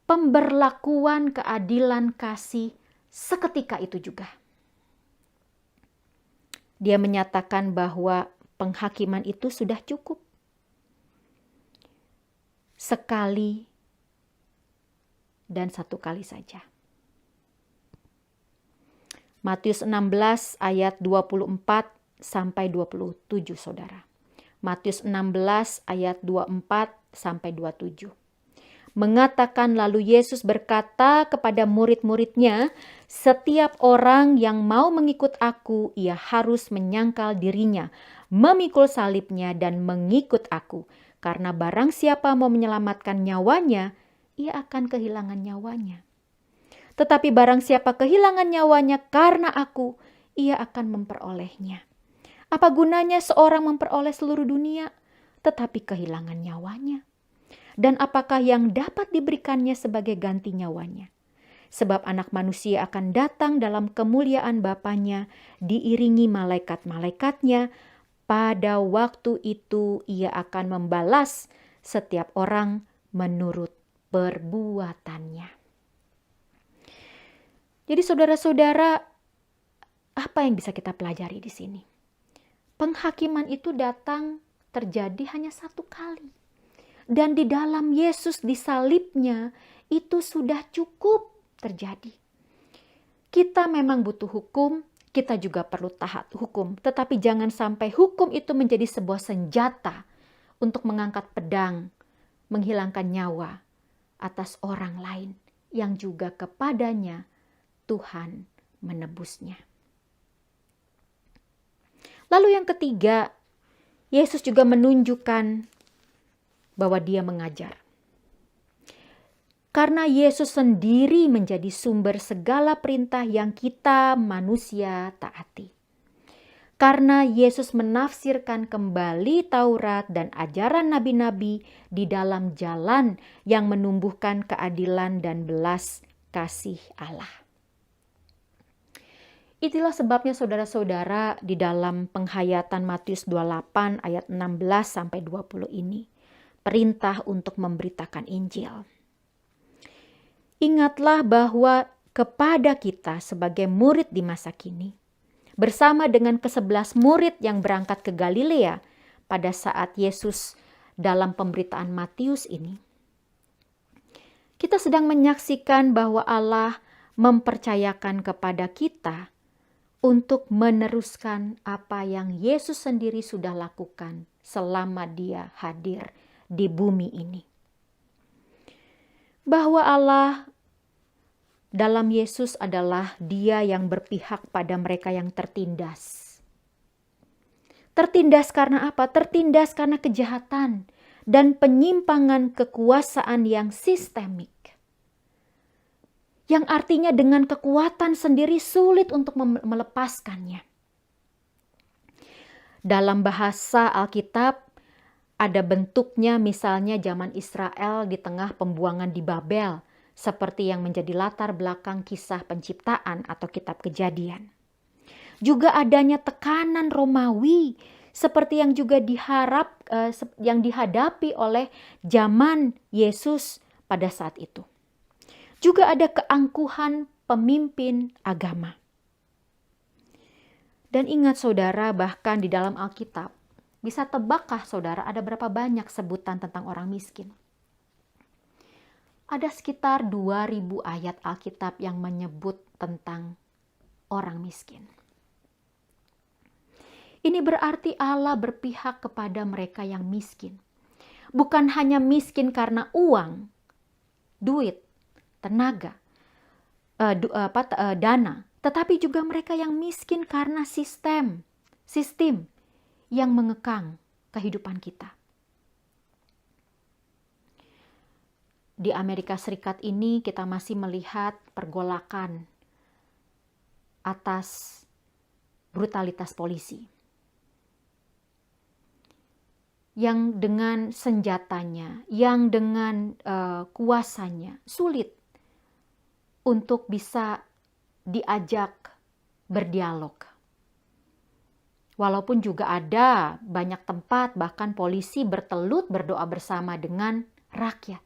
pemberlakuan keadilan kasih seketika itu juga. Dia menyatakan bahwa penghakiman itu sudah cukup. Sekali dan satu kali saja. Matius 16 ayat 24 sampai 27, saudara. Matius 16 ayat 24 sampai 27. Mengatakan lalu Yesus berkata kepada murid-muridnya, setiap orang yang mau mengikut aku, ia harus menyangkal dirinya, memikul salibnya dan mengikut aku. Karena barang siapa mau menyelamatkan nyawanya, ia akan kehilangan nyawanya. Tetapi barang siapa kehilangan nyawanya karena aku, ia akan memperolehnya. Apa gunanya seorang memperoleh seluruh dunia, tetapi kehilangan nyawanya? Dan apakah yang dapat diberikannya sebagai ganti nyawanya? Sebab anak manusia akan datang dalam kemuliaan Bapanya, diiringi malaikat-malaikatnya. Pada waktu itu ia akan membalas setiap orang menurut perbuatannya. Jadi saudara-saudara, apa yang bisa kita pelajari di sini? Penghakiman itu datang terjadi hanya satu kali. Dan di dalam Yesus disalibnya itu sudah cukup terjadi. Kita memang butuh hukum, kita juga perlu taat hukum. Tetapi jangan sampai hukum itu menjadi sebuah senjata untuk mengangkat pedang, menghilangkan nyawa atas orang lain yang juga kepadanya Tuhan menebusnya. Lalu yang ketiga, Yesus juga menunjukkan bahwa dia mengajar. Karena Yesus sendiri menjadi sumber segala perintah yang kita manusia taati. Karena Yesus menafsirkan kembali Taurat dan ajaran nabi-nabi di dalam jalan yang menumbuhkan keadilan dan belas kasih Allah. Itulah sebabnya saudara-saudara di dalam penghayatan Matius 28 ayat 16 sampai 20 ini. Perintah untuk memberitakan Injil. Ingatlah bahwa kepada kita sebagai murid di masa kini, bersama dengan ke-11 murid yang berangkat ke Galilea pada saat Yesus dalam pemberitaan Matius ini, kita sedang menyaksikan bahwa Allah mempercayakan kepada kita untuk meneruskan apa yang Yesus sendiri sudah lakukan selama dia hadir di bumi ini. Bahwa Allah dalam Yesus adalah Dia yang berpihak pada mereka yang tertindas. Tertindas karena apa? Tertindas karena kejahatan dan penyimpangan kekuasaan yang sistemik. Yang artinya dengan kekuatan sendiri sulit untuk melepaskannya. Dalam bahasa Alkitab ada bentuknya misalnya zaman Israel di tengah pembuangan di Babel, seperti yang menjadi latar belakang kisah penciptaan atau kitab Kejadian. Juga adanya tekanan Romawi seperti yang juga yang dihadapi oleh zaman Yesus pada saat itu. Juga ada keangkuhan pemimpin agama. Dan ingat saudara, bahkan di dalam Alkitab, bisa tebakkah saudara ada berapa banyak sebutan tentang orang miskin? Ada sekitar 2000 ayat Alkitab yang menyebut tentang orang miskin. Ini berarti Allah berpihak kepada mereka yang miskin. Bukan hanya miskin karena uang, duit, tenaga, dana, tetapi juga mereka yang miskin karena sistem yang mengekang kehidupan kita. Di Amerika Serikat ini kita masih melihat pergolakan atas brutalitas polisi. Yang dengan senjatanya, yang dengan kuasanya sulit untuk bisa diajak berdialog. Walaupun juga ada banyak tempat bahkan polisi bertelut berdoa bersama dengan rakyat.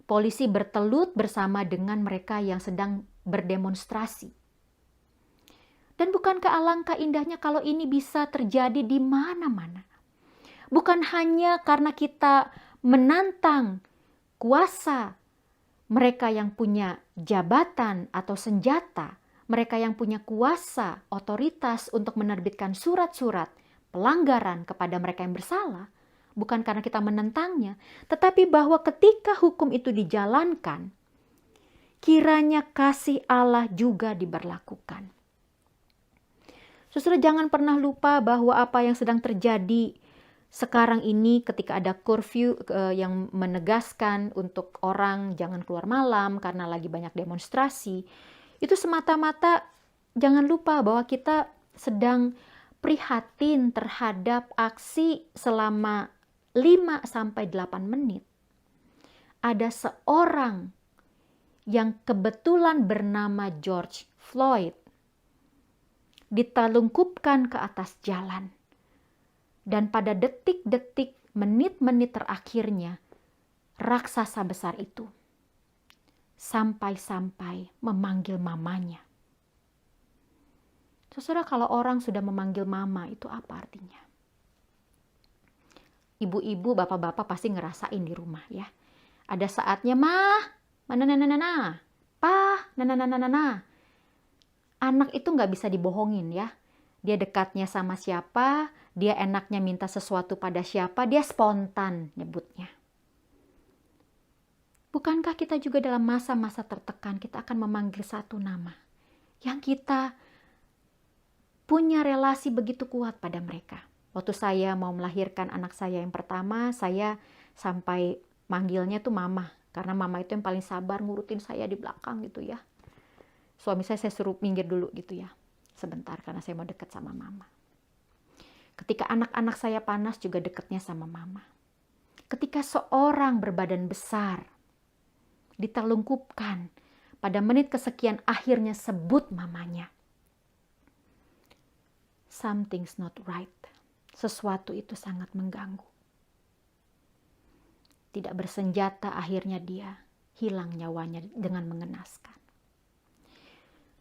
Polisi bertelut bersama dengan mereka yang sedang berdemonstrasi. Dan bukankah alangkah indahnya kalau ini bisa terjadi di mana-mana? Bukan hanya karena kita menantang kuasa mereka yang punya jabatan atau senjata, mereka yang punya kuasa, otoritas untuk menerbitkan surat-surat pelanggaran kepada mereka yang bersalah, bukan karena kita menentangnya, tetapi bahwa ketika hukum itu dijalankan, kiranya kasih Allah juga diberlakukan. Saudara, jangan pernah lupa bahwa apa yang sedang terjadi sekarang ini ketika ada curfew yang menegaskan untuk orang jangan keluar malam karena lagi banyak demonstrasi, itu semata-mata jangan lupa bahwa kita sedang prihatin terhadap aksi selama 5-8 menit, ada seorang yang kebetulan bernama George Floyd ditelungkupkan ke atas jalan. Dan pada detik-detik, menit-menit terakhirnya, raksasa besar itu sampai-sampai memanggil mamanya. Saudara, kalau orang sudah memanggil mama, itu apa artinya? Ibu-ibu, bapak-bapak pasti ngerasain di rumah ya. Ada saatnya, mah, mana, pah, nana. Anak itu nggak bisa dibohongin ya. Dia dekatnya sama siapa, dia enaknya minta sesuatu pada siapa, dia spontan nyebutnya. Bukankah kita juga dalam masa-masa tertekan, kita akan memanggil satu nama yang kita punya relasi begitu kuat pada mereka. Waktu saya mau melahirkan anak saya yang pertama, saya sampai manggilnya tuh mama. Karena mama itu yang paling sabar ngurutin saya di belakang gitu ya. Suami saya suruh minggir dulu gitu ya. Sebentar karena saya mau dekat sama mama. Ketika anak-anak saya panas juga dekatnya sama mama. Ketika seorang berbadan besar ditelungkupkan, pada menit kesekian akhirnya sebut mamanya. Something's not right. Sesuatu itu sangat mengganggu. Tidak bersenjata, akhirnya dia hilang nyawanya dengan mengenaskan.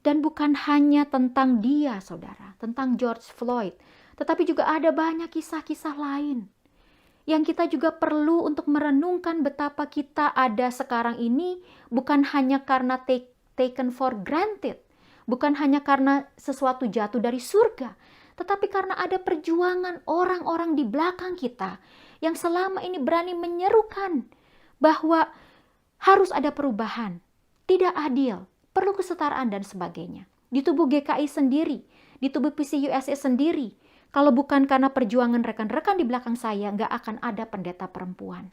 Dan bukan hanya tentang dia, saudara, tentang George Floyd, tetapi juga ada banyak kisah-kisah lain yang kita juga perlu untuk merenungkan betapa kita ada sekarang ini bukan hanya karena taken for granted, bukan hanya karena sesuatu jatuh dari surga, tetapi karena ada perjuangan orang-orang di belakang kita yang selama ini berani menyerukan bahwa harus ada perubahan, tidak adil, perlu kesetaraan dan sebagainya. Di tubuh GKI sendiri, di tubuh PCUSA sendiri, kalau bukan karena perjuangan rekan-rekan di belakang saya, nggak akan ada pendeta perempuan.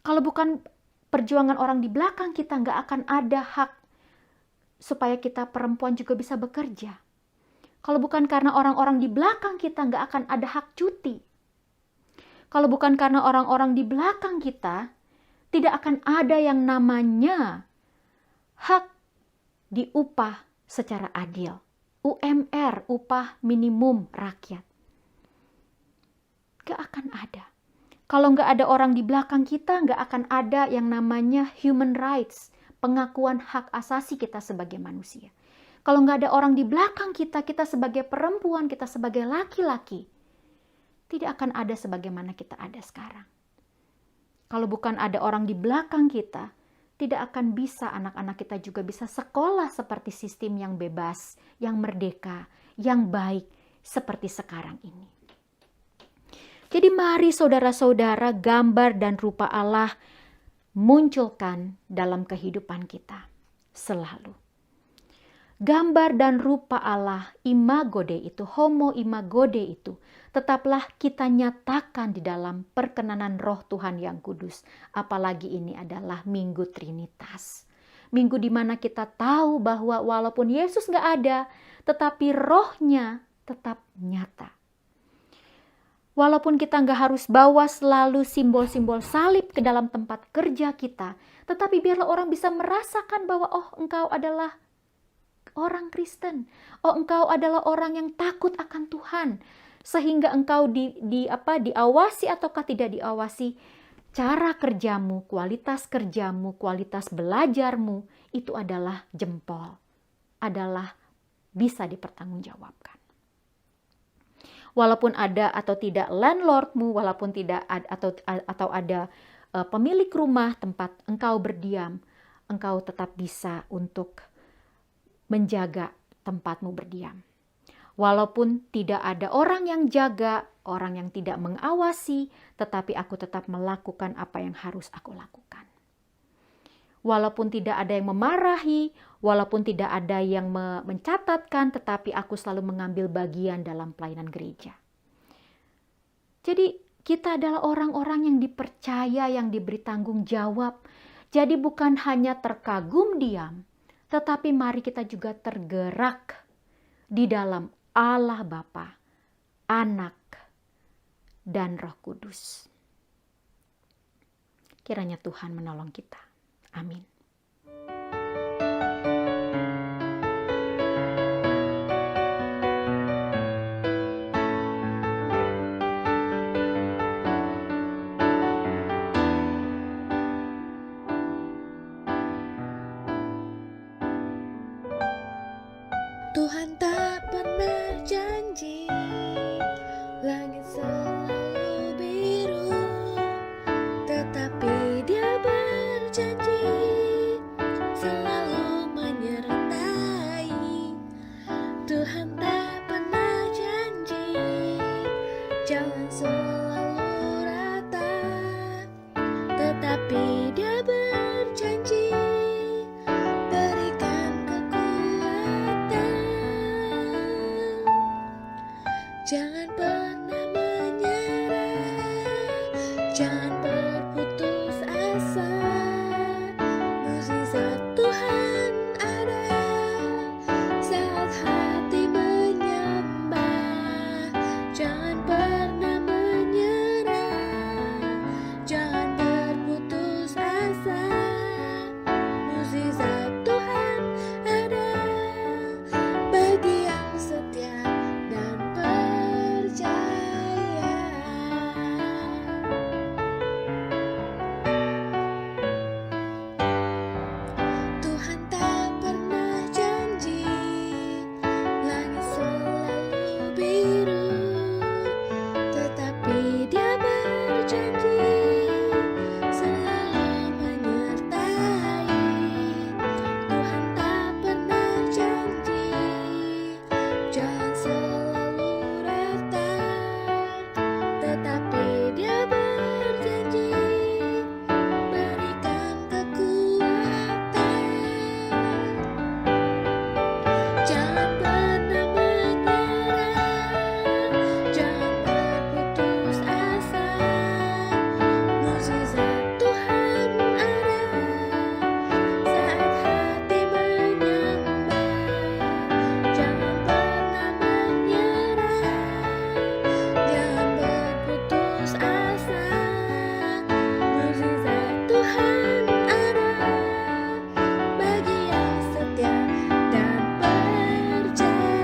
Kalau bukan perjuangan orang di belakang kita, nggak akan ada hak supaya kita perempuan juga bisa bekerja. Kalau bukan karena orang-orang di belakang kita, nggak akan ada hak cuti. Kalau bukan karena orang-orang di belakang kita, tidak akan ada yang namanya hak diupah secara adil. UMR, upah minimum rakyat. Gak akan ada. Kalau gak ada orang di belakang kita, gak akan ada yang namanya human rights, pengakuan hak asasi kita sebagai manusia. Kalau gak ada orang di belakang kita, kita sebagai perempuan, kita sebagai laki-laki, tidak akan ada sebagaimana kita ada sekarang. Kalau bukan ada orang di belakang kita, tidak akan bisa anak-anak kita juga bisa sekolah seperti sistem yang bebas, yang merdeka, yang baik seperti sekarang ini. Jadi mari saudara-saudara, gambar dan rupa Allah munculkan dalam kehidupan kita selalu. Gambar dan rupa Allah, imago Dei itu, homo imago Dei itu, tetaplah kita nyatakan di dalam perkenanan Roh Tuhan yang kudus. Apalagi ini adalah Minggu Trinitas. Minggu di mana kita tahu bahwa walaupun Yesus gak ada, tetapi rohnya tetap nyata. Walaupun kita gak harus bawa selalu simbol-simbol salib ke dalam tempat kerja kita, tetapi biarlah orang bisa merasakan bahwa oh engkau adalah orang Kristen. Oh engkau adalah orang yang takut akan Tuhan. Sehingga engkau diawasi ataukah tidak diawasi, cara kerjamu, kualitas belajarmu itu adalah jempol, adalah bisa dipertanggungjawabkan. Walaupun ada atau tidak landlordmu, walaupun tidak atau ada pemilik rumah tempat engkau berdiam, engkau tetap bisa untuk menjaga tempatmu berdiam. Walaupun tidak ada orang yang jaga, orang yang tidak mengawasi, tetapi aku tetap melakukan apa yang harus aku lakukan. Walaupun tidak ada yang memarahi, walaupun tidak ada yang mencatatkan, tetapi aku selalu mengambil bagian dalam pelayanan gereja. Jadi kita adalah orang-orang yang dipercaya, yang diberi tanggung jawab. Jadi bukan hanya terkagum diam, tetapi mari kita juga tergerak di dalam Allah Bapa, Anak, dan Roh Kudus. Kiranya Tuhan menolong kita. Amin. Tuhan tak pernah janji langit selalu biru, tetapi Dia berjanji selalu menyertai. Tuhan tak pernah janji jalan selalu rata, tetapi Dia berjanji berikan kekuatan. Jangan pernah menyerah, jangan berputus asa. Mukjizat Tuhan ada saat hati menyembah. Jangan pernah menyerah, jangan berputus asa. Mukjizat Tuhan ada bagi yang setia dan percaya. Tuhan tak pernah janji langit selalu biru, tetapi Dia berjanji selalu menyertai. Tuhan tak pernah janji jalan selalu rata, tetapi Dia berjanji berikan kekuatan. Jangan pernah menyerah, jangan berputus asa. Mukjizat Tuhan ada saat hati menyembah. Jangan pernah menyerah, jangan berputus asa. Mukjizat Tuhan ada bagi yang setia dan percaya.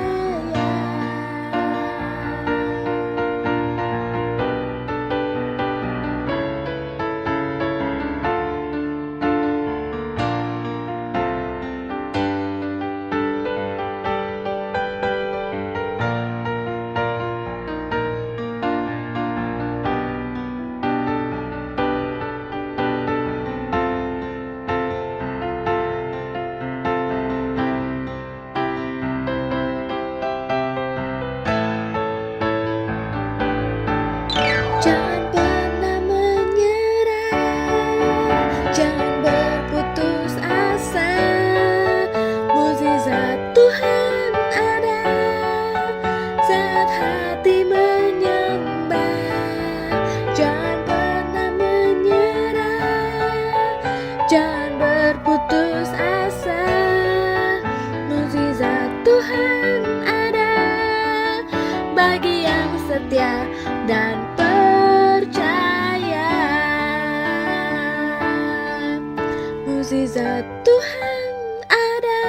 Jangan pernah menyerah, jangan berputus asa. Mukjizat Tuhan ada saat hati menyembah. Jangan pernah menyerah, jangan berputus asa. Mukjizat Tuhan ada bagi yang setia dan percaya. Mukjizat Tuhan ada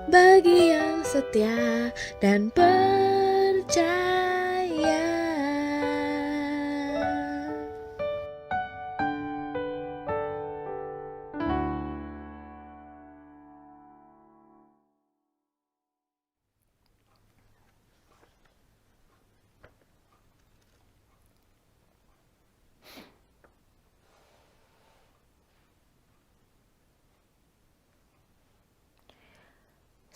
bagi yang setia dan percaya.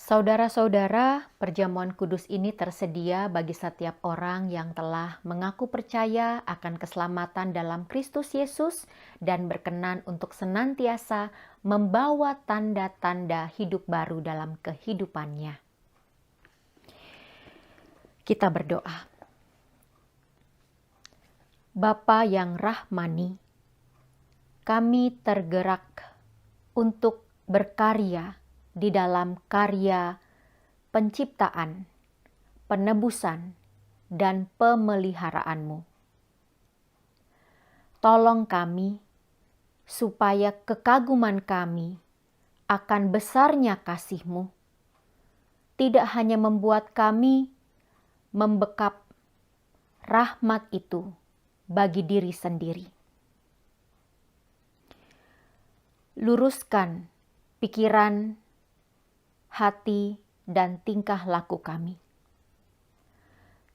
Saudara-saudara, perjamuan kudus ini tersedia bagi setiap orang yang telah mengaku percaya akan keselamatan dalam Kristus Yesus dan berkenan untuk senantiasa membawa tanda-tanda hidup baru dalam kehidupannya. Kita berdoa. Bapa yang rahmani, kami tergerak untuk berkarya di dalam karya penciptaan penebusan, dan pemeliharaanmu. Tolong kami, supaya kekaguman kami akan besarnya kasih-Mu tidak hanya membuat kami membekap rahmat itu bagi diri sendiri. Luruskan pikiran, hati, dan tingkah laku kami.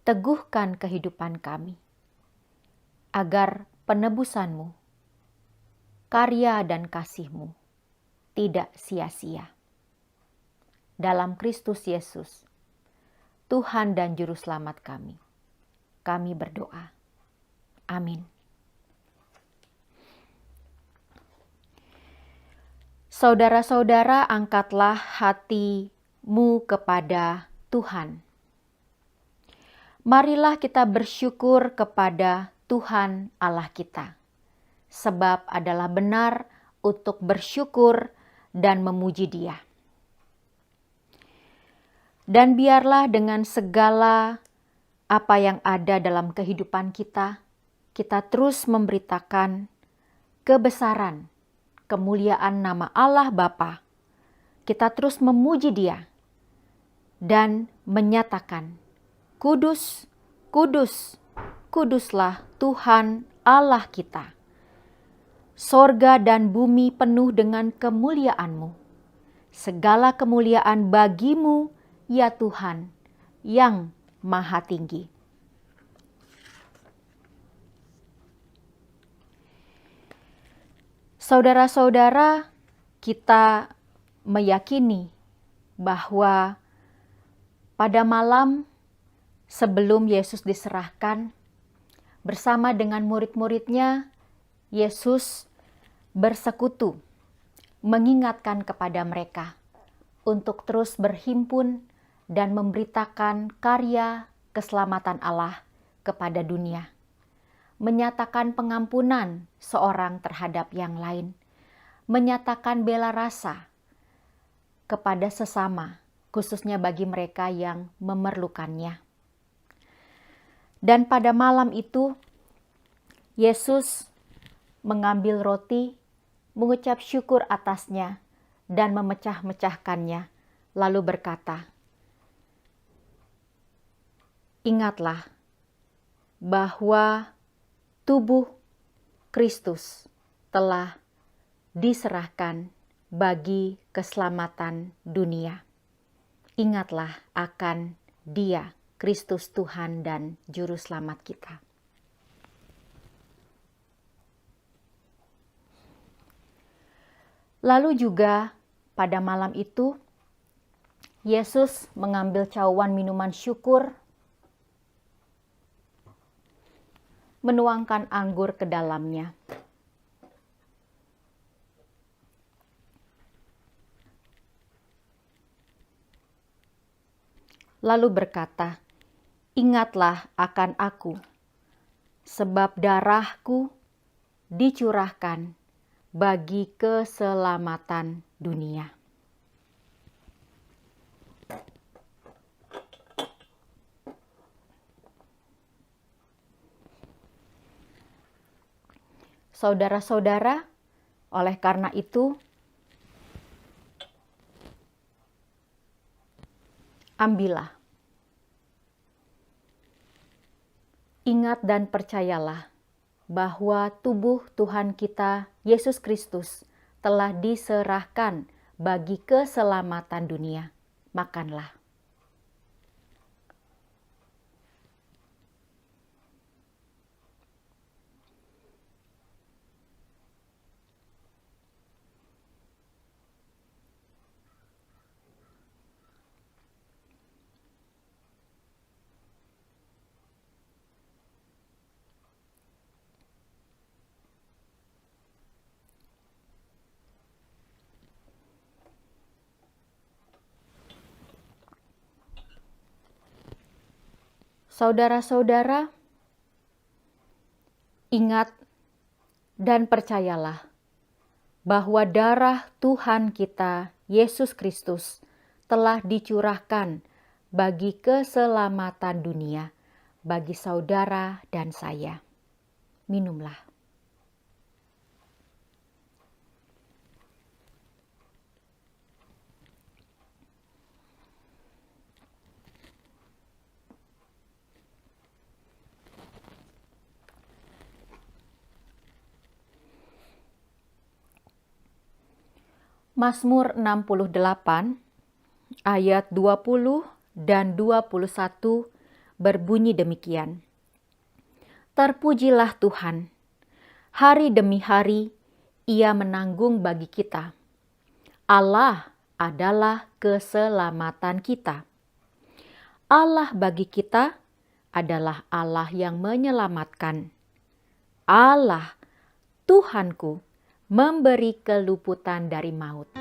Teguhkan kehidupan kami, agar penebusan-Mu, karya dan kasih-Mu tidak sia-sia. Dalam Kristus Yesus, Tuhan dan Juru Selamat kami berdoa. Amin. Saudara-saudara, angkatlah hatimu kepada Tuhan. Marilah kita bersyukur kepada Tuhan Allah kita, sebab adalah benar untuk bersyukur dan memuji Dia. Dan biarlah dengan segala apa yang ada dalam kehidupan kita terus memberitakan kebesaran, kemuliaan nama Allah Bapa. Kita terus memuji Dia dan menyatakan, Kudus, kudus, kuduslah Tuhan Allah kita. Sorga dan bumi penuh dengan kemuliaan-Mu. Segala kemuliaan bagi-Mu, ya Tuhan, yang Maha Tinggi. Saudara-saudara, kita meyakini bahwa pada malam sebelum Yesus diserahkan, bersama dengan murid-muridnya, Yesus bersekutu, mengingatkan kepada mereka untuk terus berhimpun dan memberitakan karya keselamatan Allah kepada dunia. Menyatakan pengampunan seorang terhadap yang lain. Menyatakan bela rasa kepada sesama, khususnya bagi mereka yang memerlukannya. Dan pada malam itu, Yesus mengambil roti, mengucap syukur atasnya, dan memecah-mecahkannya, lalu berkata, ingatlah bahwa tubuh Kristus telah diserahkan bagi keselamatan dunia. Ingatlah akan Dia, Kristus Tuhan dan Juru Selamat kita. Lalu juga pada malam itu, Yesus mengambil cawan minuman syukur, menuangkan anggur ke dalamnya. Lalu berkata, ingatlah akan aku, sebab darahku dicurahkan bagi keselamatan dunia. Saudara-saudara, oleh karena itu, ambillah. Ingat dan percayalah bahwa tubuh Tuhan kita, Yesus Kristus, telah diserahkan bagi keselamatan dunia. Makanlah. Saudara-saudara, ingat dan percayalah bahwa darah Tuhan kita, Yesus Kristus, telah dicurahkan bagi keselamatan dunia, bagi saudara dan saya. Minumlah. Mazmur 68 ayat 20 dan 21 berbunyi demikian. Terpujilah Tuhan, hari demi hari Ia menanggung bagi kita. Allah adalah keselamatan kita. Allah bagi kita adalah Allah yang menyelamatkan. Allah, Tuhanku, memberi keluputan dari maut.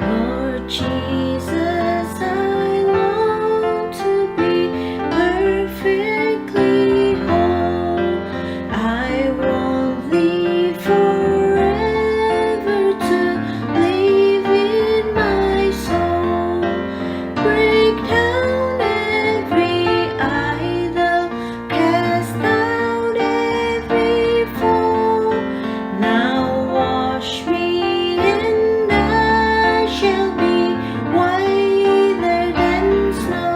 Lord Jesus, I long to be perfectly whole. I want Thee forever to live in my soul. Break down every idol, cast out every foe. Now wash me and I shall be whiter than snow.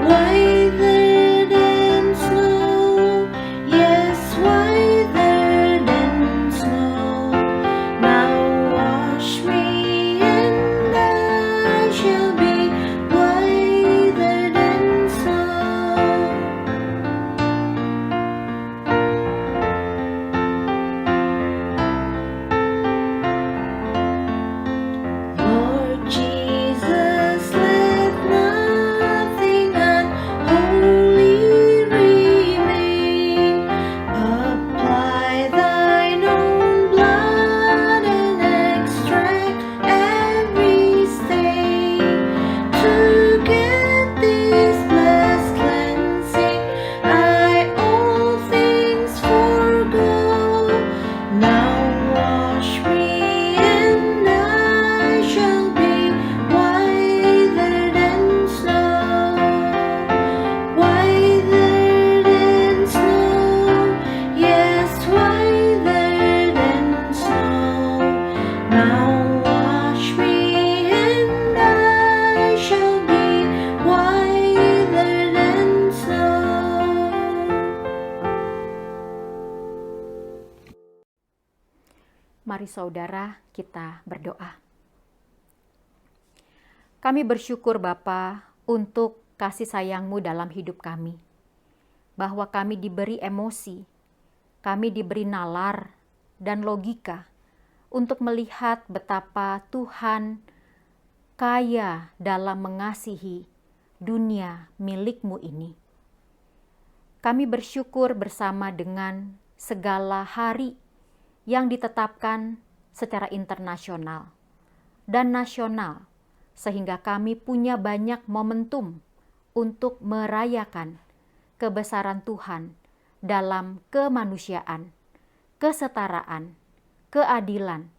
Whiter than snow, yes, whiter than snow. Now wash me and I shall be whiter than snow. Lord Jesus, let nothing unholy remain. Apply Thine own blood and extract every stain. To get this blessed cleansing, I all things forgo. Now wash me and I shall be whiter than snow. Whiter than snow, yes, whiter than snow. Now wash me and I shall be whiter than snow. Mari saudara, kita berdoa. Kami bersyukur Bapa untuk kasih sayang-Mu dalam hidup kami. Bahwa kami diberi emosi, kami diberi nalar dan logika untuk melihat betapa Tuhan kaya dalam mengasihi dunia milik-Mu ini. Kami bersyukur bersama dengan segala hari yang ditetapkan secara internasional dan nasional, sehingga kami punya banyak momentum untuk merayakan kebesaran Tuhan dalam kemanusiaan, kesetaraan, keadilan,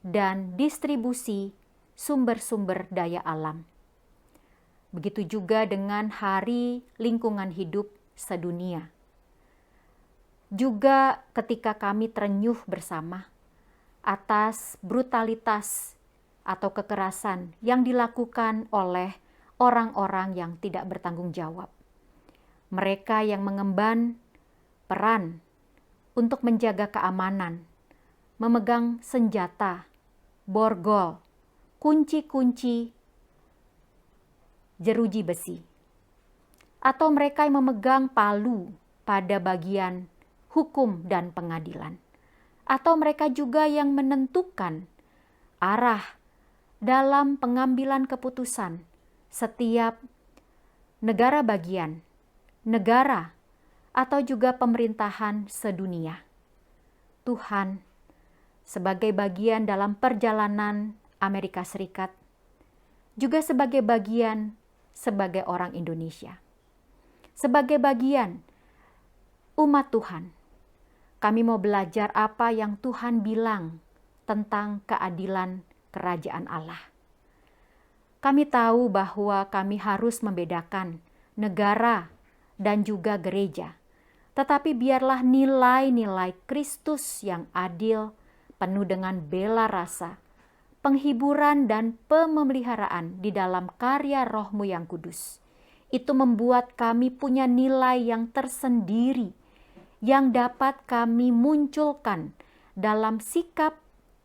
dan distribusi sumber-sumber daya alam. Begitu juga dengan Hari Lingkungan Hidup Sedunia. Juga ketika kami terenyuh bersama atas brutalitas atau kekerasan yang dilakukan oleh orang-orang yang tidak bertanggung jawab. Mereka yang mengemban peran untuk menjaga keamanan, memegang senjata, borgol, kunci-kunci, jeruji besi. Atau mereka yang memegang palu pada bagian hukum dan pengadilan. Atau mereka juga yang menentukan arah dalam pengambilan keputusan setiap negara bagian, negara, atau juga pemerintahan sedunia. Tuhan, sebagai bagian dalam perjalanan Amerika Serikat, juga sebagai bagian sebagai orang Indonesia, sebagai bagian umat Tuhan, Kami mau belajar apa yang Tuhan bilang tentang keadilan kerajaan Allah. Kami tahu bahwa kami harus membedakan negara dan juga gereja. Tetapi biarlah nilai-nilai Kristus yang adil, penuh dengan bela rasa, penghiburan dan pemeliharaan di dalam karya Roh-Mu yang kudus. Itu membuat kami punya nilai yang tersendiri, yang dapat kami munculkan dalam sikap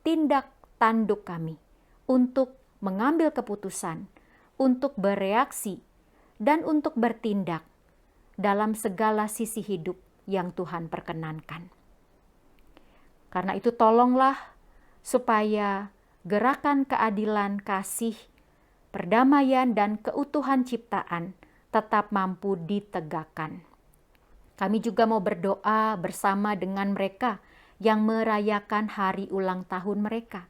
tindak tanduk kami untuk mengambil keputusan, untuk bereaksi, dan untuk bertindak dalam segala sisi hidup yang Tuhan perkenankan. Karena itu tolonglah supaya gerakan keadilan, kasih, perdamaian, dan keutuhan ciptaan tetap mampu ditegakkan. Kami juga mau berdoa bersama dengan mereka yang merayakan hari ulang tahun mereka,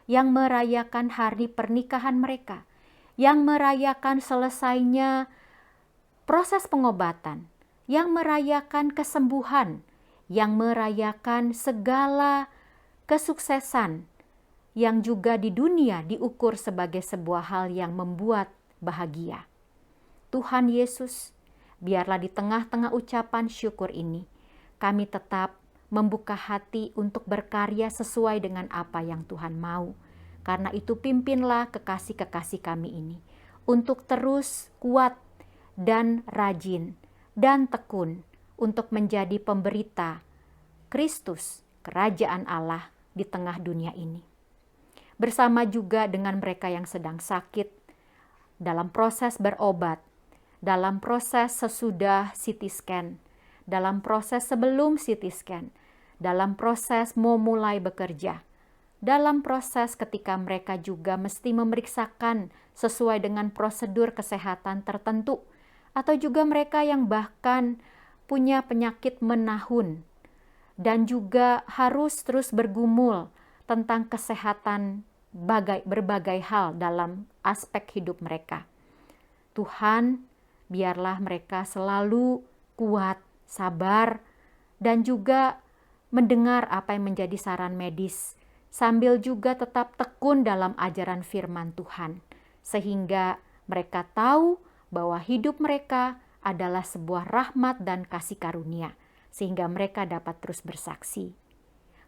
yang merayakan hari pernikahan mereka, yang merayakan selesainya proses pengobatan, yang merayakan kesembuhan, yang merayakan segala kesuksesan yang juga di dunia diukur sebagai sebuah hal yang membuat bahagia. Tuhan Yesus, biarlah di tengah-tengah ucapan syukur ini, kami tetap membuka hati untuk berkarya sesuai dengan apa yang Tuhan mau. Karena itu pimpinlah kekasih-kekasih kami ini untuk terus kuat dan rajin dan tekun untuk menjadi pemberita Kristus, kerajaan Allah di tengah dunia ini. Bersama juga dengan mereka yang sedang sakit, dalam proses berobat, dalam proses sesudah CT scan, dalam proses sebelum CT scan, dalam proses mau mulai bekerja, dalam proses ketika mereka juga mesti memeriksakan sesuai dengan prosedur kesehatan tertentu, atau juga mereka yang bahkan punya penyakit menahun dan juga harus terus bergumul tentang kesehatan berbagai hal dalam aspek hidup mereka. Tuhan, biarlah mereka selalu kuat, sabar, dan juga mendengar apa yang menjadi saran medis, sambil juga tetap tekun dalam ajaran firman Tuhan, sehingga mereka tahu bahwa hidup mereka adalah sebuah rahmat dan kasih karunia, sehingga mereka dapat terus bersaksi.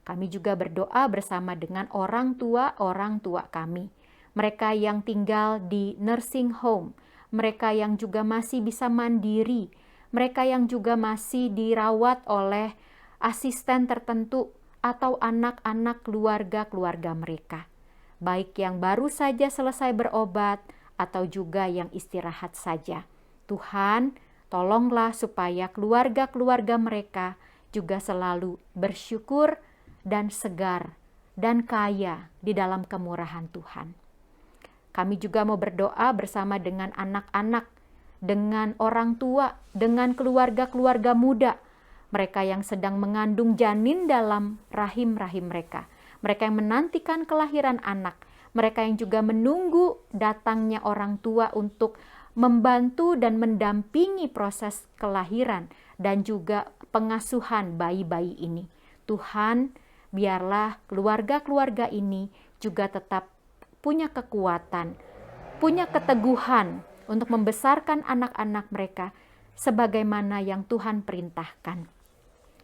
Kami juga berdoa bersama dengan orang tua kami, mereka yang tinggal di nursing home, mereka yang juga masih bisa mandiri, mereka yang juga masih dirawat oleh asisten tertentu atau anak-anak keluarga mereka, baik yang baru saja selesai berobat atau juga yang istirahat saja. Tuhan, tolonglah supaya keluarga mereka juga selalu bersyukur dan segar dan kaya di dalam kemurahan Tuhan. Kami juga mau berdoa bersama dengan anak-anak, dengan orang tua, dengan keluarga muda, mereka yang sedang mengandung janin dalam rahim-rahim mereka, mereka yang menantikan kelahiran anak, mereka yang juga menunggu datangnya orang tua untuk membantu dan mendampingi proses kelahiran dan juga pengasuhan bayi-bayi ini. Tuhan, biarlah keluarga ini juga tetap punya kekuatan, punya keteguhan untuk membesarkan anak-anak mereka sebagaimana yang Tuhan perintahkan.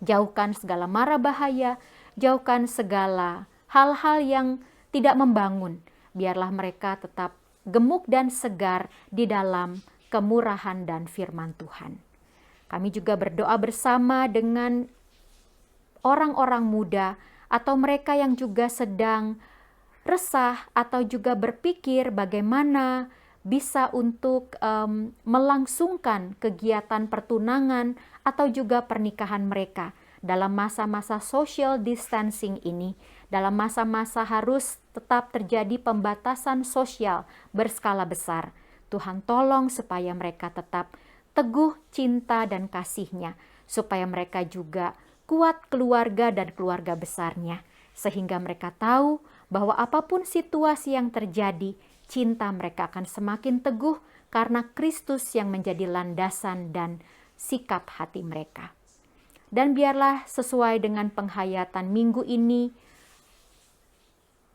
Jauhkan segala mara bahaya, jauhkan segala hal-hal yang tidak membangun. Biarlah mereka tetap gemuk dan segar di dalam kemurahan dan firman Tuhan. Kami juga berdoa bersama dengan orang-orang muda atau mereka yang juga sedang resah atau juga berpikir bagaimana bisa untuk melangsungkan kegiatan pertunangan atau juga pernikahan mereka dalam masa-masa social distancing ini, dalam masa-masa harus tetap terjadi pembatasan sosial berskala besar. Tuhan tolong supaya mereka tetap teguh cinta dan kasih-Nya, supaya mereka juga kuat keluarga dan keluarga besarnya, sehingga mereka tahu bahwa apapun situasi yang terjadi, cinta mereka akan semakin teguh karena Kristus yang menjadi landasan dan sikap hati mereka. Dan biarlah sesuai dengan penghayatan minggu ini,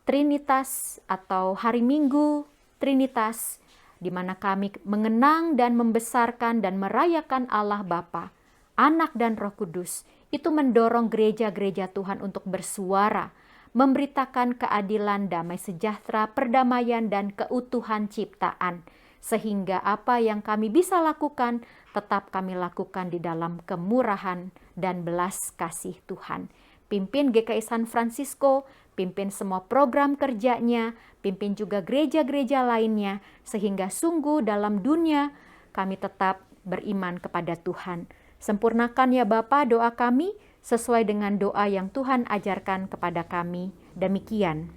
Trinitas atau hari Minggu Trinitas, di mana kami mengenang dan membesarkan dan merayakan Allah Bapa, Anak dan Roh Kudus, itu mendorong gereja-gereja Tuhan untuk bersuara, memberitakan keadilan, damai sejahtera, perdamaian, dan keutuhan ciptaan. Sehingga apa yang kami bisa lakukan, tetap kami lakukan di dalam kemurahan dan belas kasih Tuhan. Pimpin GKI San Francisco, pimpin semua program kerjanya, pimpin juga gereja-gereja lainnya, sehingga sungguh dalam dunia kami tetap beriman kepada Tuhan. Sempurnakan ya Bapa doa kami sesuai dengan doa yang Tuhan ajarkan kepada kami. Demikian.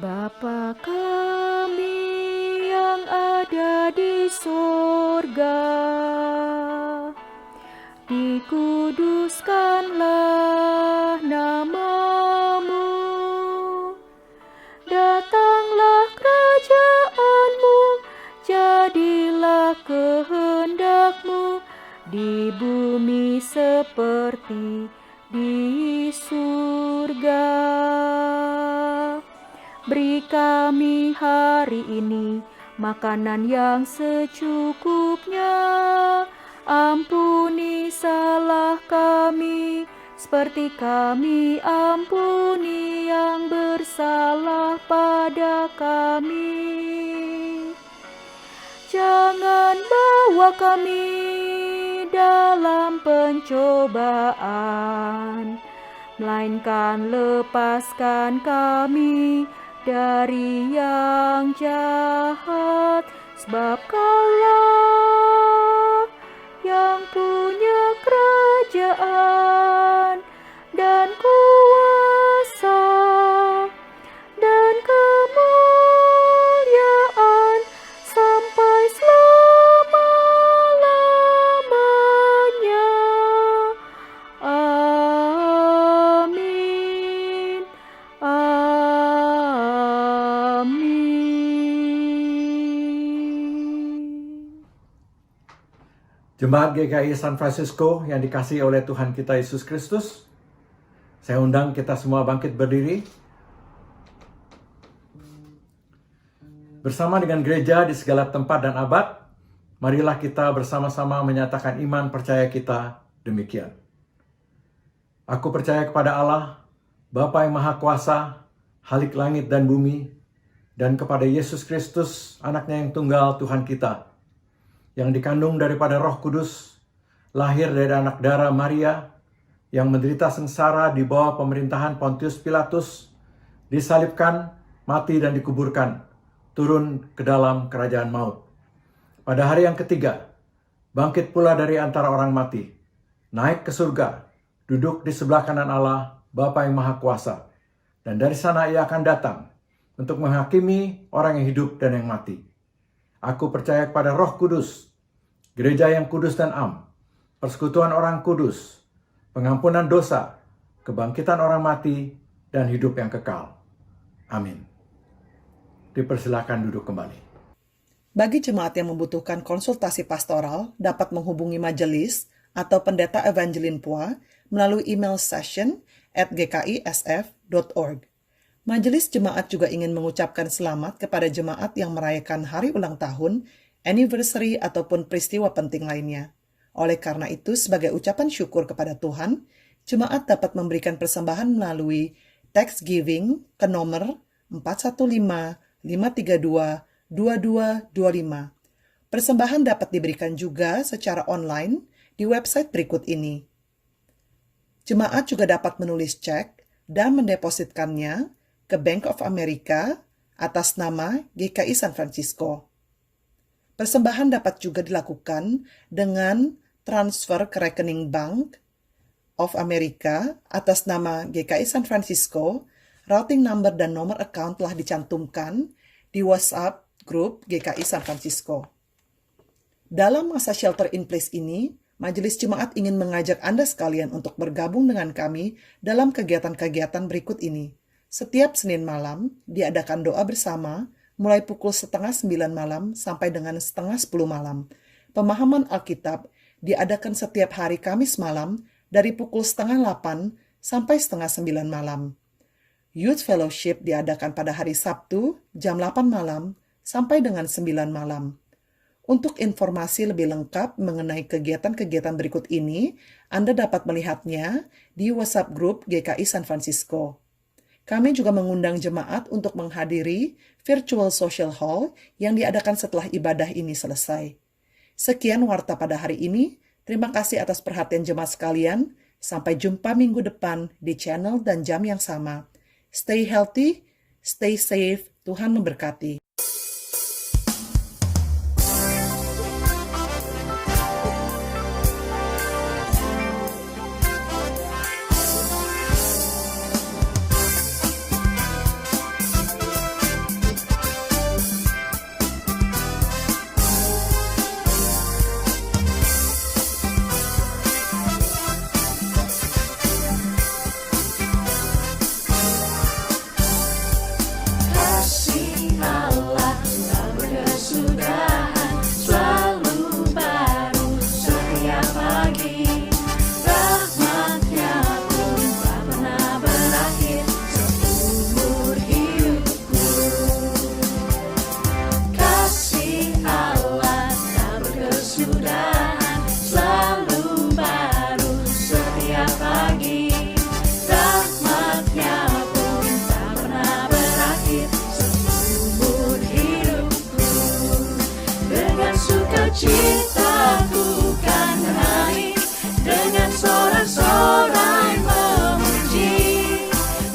Bapa kami yang ada di sorga, dikuduskanlah namamu, datanglah kerajaanmu, jadilah kehendakmu di bumi seperti di surga. Beri kami hari ini makanan yang secukupnya. Ampuni salah kami, seperti kami ampuni yang bersalah pada kami. Jangan bawa kami dalam pencobaan, melainkan lepaskan kami dari yang jahat, sebab Kaulah yang punya kerajaan dan kuasa dan kemuliaan sampai selama-lamanya. Amin. Amin. Jemaat GKI San Francisco yang dikasihi oleh Tuhan kita Yesus Kristus, saya undang kita semua bangkit berdiri. Bersama dengan gereja di segala tempat dan abad, marilah kita bersama-sama menyatakan iman percaya kita demikian. Aku percaya kepada Allah, Bapa yang Maha Kuasa, Khalik langit dan bumi, dan kepada Yesus Kristus, anaknya yang tunggal Tuhan kita, yang dikandung daripada Roh Kudus, lahir dari anak darah Maria, yang menderita sengsara di bawah pemerintahan Pontius Pilatus, disalibkan, mati dan dikuburkan, turun ke dalam kerajaan maut. Pada hari yang ketiga, bangkit pula dari antara orang mati, naik ke surga, duduk di sebelah kanan Allah, Bapa yang Maha Kuasa, dan dari sana ia akan datang untuk menghakimi orang yang hidup dan yang mati. Aku percaya kepada Roh Kudus, gereja yang kudus dan am, persekutuan orang kudus, pengampunan dosa, kebangkitan orang mati, dan hidup yang kekal. Amin. Dipersilakan duduk kembali. Bagi jemaat yang membutuhkan konsultasi pastoral, dapat menghubungi majelis atau pendeta Evangeline Pua melalui email session@gkisf.org. Majelis Jemaat juga ingin mengucapkan selamat kepada jemaat yang merayakan hari ulang tahun, anniversary, ataupun peristiwa penting lainnya. Oleh karena itu, sebagai ucapan syukur kepada Tuhan, jemaat dapat memberikan persembahan melalui Thanksgiving ke nomor 415-532-2225. Persembahan dapat diberikan juga secara online di website berikut ini. Jemaat juga dapat menulis cek dan mendepositkannya ke Bank of America atas nama GKI San Francisco. Persembahan dapat juga dilakukan dengan transfer ke rekening Bank of America atas nama GKI San Francisco. Routing number dan nomor account telah dicantumkan di WhatsApp grup GKI San Francisco. Dalam masa shelter in place ini, Majelis Jemaat ingin mengajak Anda sekalian untuk bergabung dengan kami dalam kegiatan-kegiatan berikut ini. Setiap Senin malam diadakan doa bersama mulai pukul 8:30 malam sampai dengan 9:30 malam. Pemahaman Alkitab diadakan setiap hari Kamis malam dari pukul 8:30 sampai 8:30 malam. Youth Fellowship diadakan pada hari Sabtu jam 8 malam sampai dengan 9 malam. Untuk informasi lebih lengkap mengenai kegiatan-kegiatan berikut ini, Anda dapat melihatnya di WhatsApp Group GKI San Francisco. Kami juga mengundang jemaat untuk menghadiri Virtual Social Hall yang diadakan setelah ibadah ini selesai. Sekian warta pada hari ini. Terima kasih atas perhatian jemaat sekalian. Sampai jumpa minggu depan di channel dan jam yang sama. Stay healthy, stay safe. Tuhan memberkati. Cintaku kan naik dengan sorak-sorai memuji,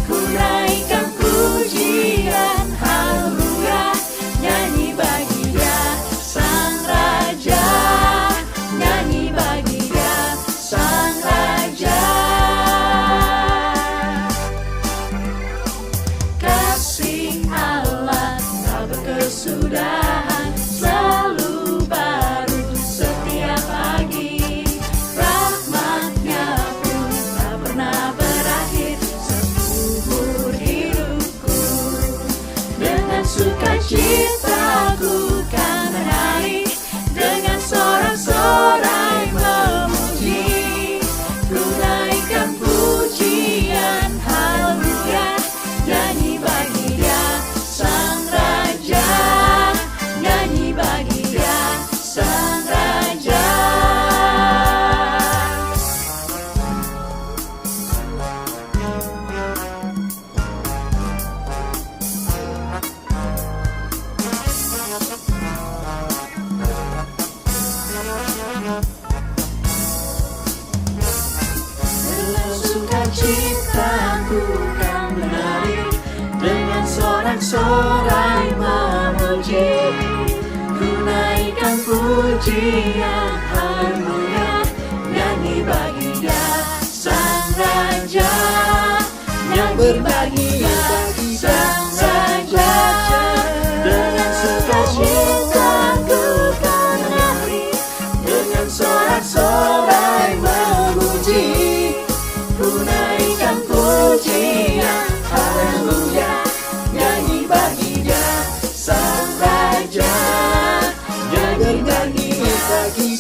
ku naikkan pujian haleluya, nyanyi bagi Dia Sang Raja, nyanyi bagi Dia Sang Raja. Kasih Allah tak berkesudahan, selalu baru setiap pagi. Rahmat-Nya pun tak pernah berakhir seumur hidupku. Dengan sukacitaku kan naik, dengan sorak-sorai memuji, ku naikkan pujian haleluya, nyanyi bagi Dia Sang Raja, nyanyi bagi Dia Sang Raja. Dengan sukacitaku kan menari, dengan sorak-sorai memuji, ku naikkan pujian haleluya, nyanyi bagi Dia Sang Raja, nyanyi bagi Dia Sang Raja. Dengan sukacitaku kan menari, dengan sorak-sorai memuji, ku naikkan pujian haleluya, nyanyi bagi Dia Sang Raja, nyanyi bagi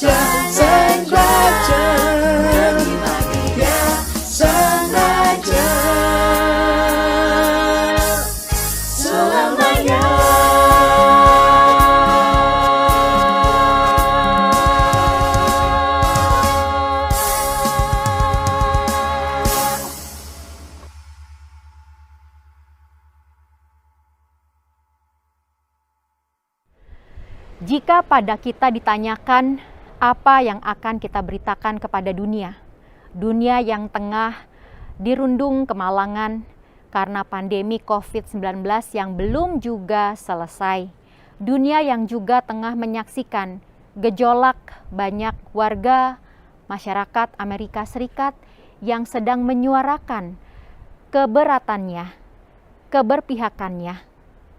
Dia Sang Raja, nyanyi bagi Dia Sang Raja selamanya. Jika pada kita ditanyakan apa yang akan kita beritakan kepada dunia yang tengah dirundung kemalangan karena pandemi COVID-19 yang belum juga selesai, dunia yang juga tengah menyaksikan gejolak banyak warga masyarakat Amerika Serikat yang sedang menyuarakan keberatannya, keberpihakannya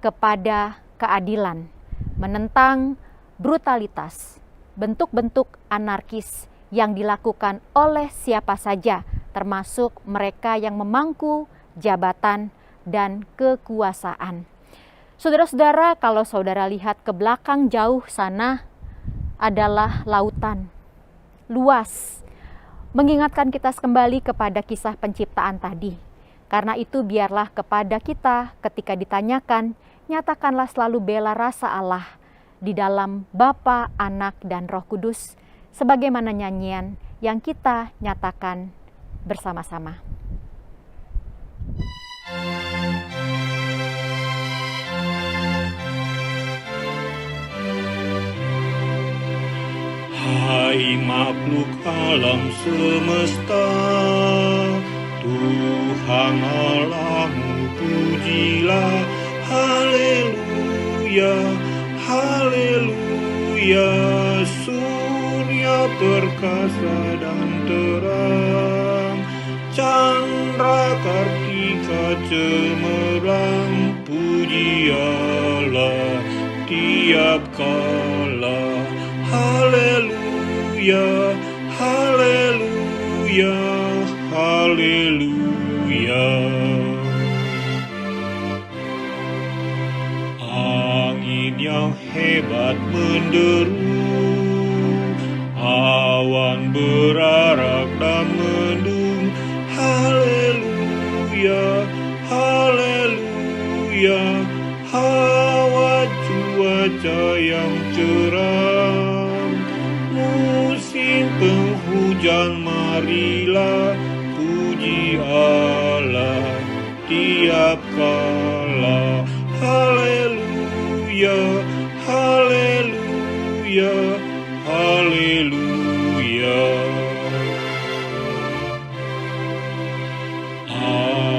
kepada keadilan, menentang brutalitas, bentuk-bentuk anarkis yang dilakukan oleh siapa saja, termasuk mereka yang memangku jabatan dan kekuasaan. Saudara-saudara, kalau saudara lihat ke belakang jauh sana adalah lautan luas, mengingatkan kita kembali kepada kisah penciptaan tadi. Karena itu biarlah kepada kita ketika ditanyakan, nyatakanlah selalu bela rasa Allah di dalam Bapa, Anak, dan Roh Kudus, sebagaimana nyanyian yang kita nyatakan bersama-sama. Hai makhluk alam semesta, Tuhan Allahmu pujilah, haleluya, haleluya. Surya perkasa dan terang, candra kartika cemerlang, puji Allah tiap kala. Haleluya, haleluya, haleluya. Angin yang hebat menderu, awan berarak dan mendung. Haleluya, haleluya. Hawa cuaca yang cerah, musim penghujan marilah, puji Allah tiap kala. Haleluya, haleluya, haleluya.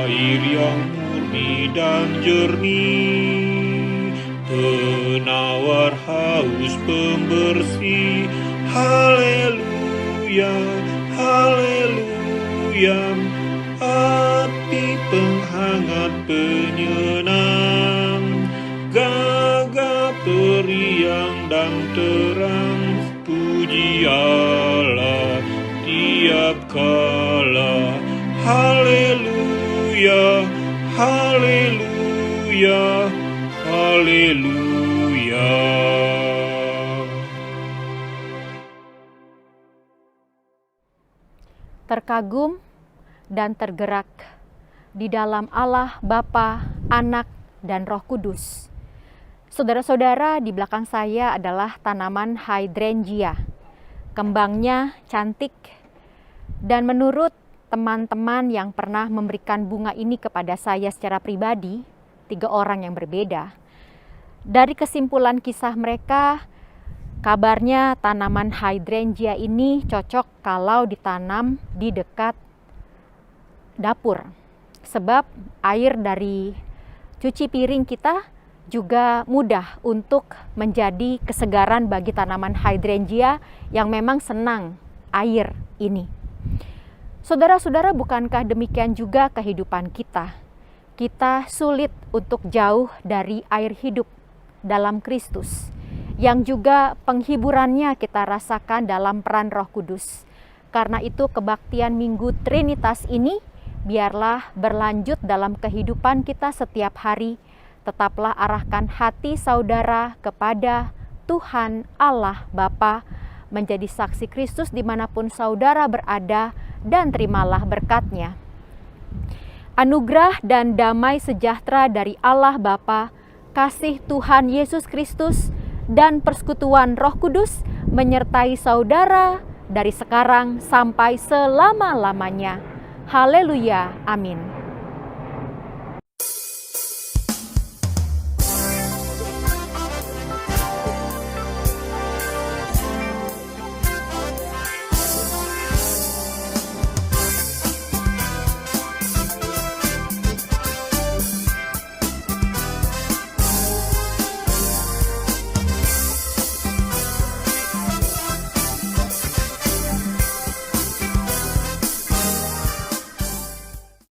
Air yang murni dan jernih, penawar haus pembersih. Haleluya, haleluya. Api penghangat penyenang, gagah periang dan terang, puji Allah tiap kala. Haleluya, haleluya, haleluya. Terkagum dan tergerak di dalam Allah Bapa, Anak, dan Roh Kudus. Saudara-saudara, di belakang saya adalah tanaman hydrangea. Kembangnya cantik, dan menurut teman-teman yang pernah memberikan bunga ini kepada saya secara pribadi, 3 orang yang berbeda, dari kesimpulan kisah mereka, kabarnya tanaman hydrangea ini cocok kalau ditanam di dekat dapur. Sebab air dari cuci piring kita juga mudah untuk menjadi kesegaran bagi tanaman hydrangea yang memang senang air ini. Saudara-saudara, bukankah demikian juga kehidupan kita? Kita sulit untuk jauh dari air hidup dalam Kristus, yang juga penghiburannya kita rasakan dalam peran Roh Kudus. Karena itu kebaktian Minggu Trinitas ini biarlah berlanjut dalam kehidupan kita setiap hari. Tetaplah arahkan hati saudara kepada Tuhan Allah Bapa, menjadi saksi Kristus dimanapun saudara berada, dan terimalah berkat-Nya. Anugerah dan damai sejahtera dari Allah Bapa, kasih Tuhan Yesus Kristus, dan persekutuan Roh Kudus menyertai saudara dari sekarang sampai selama-lamanya. Haleluya, amin.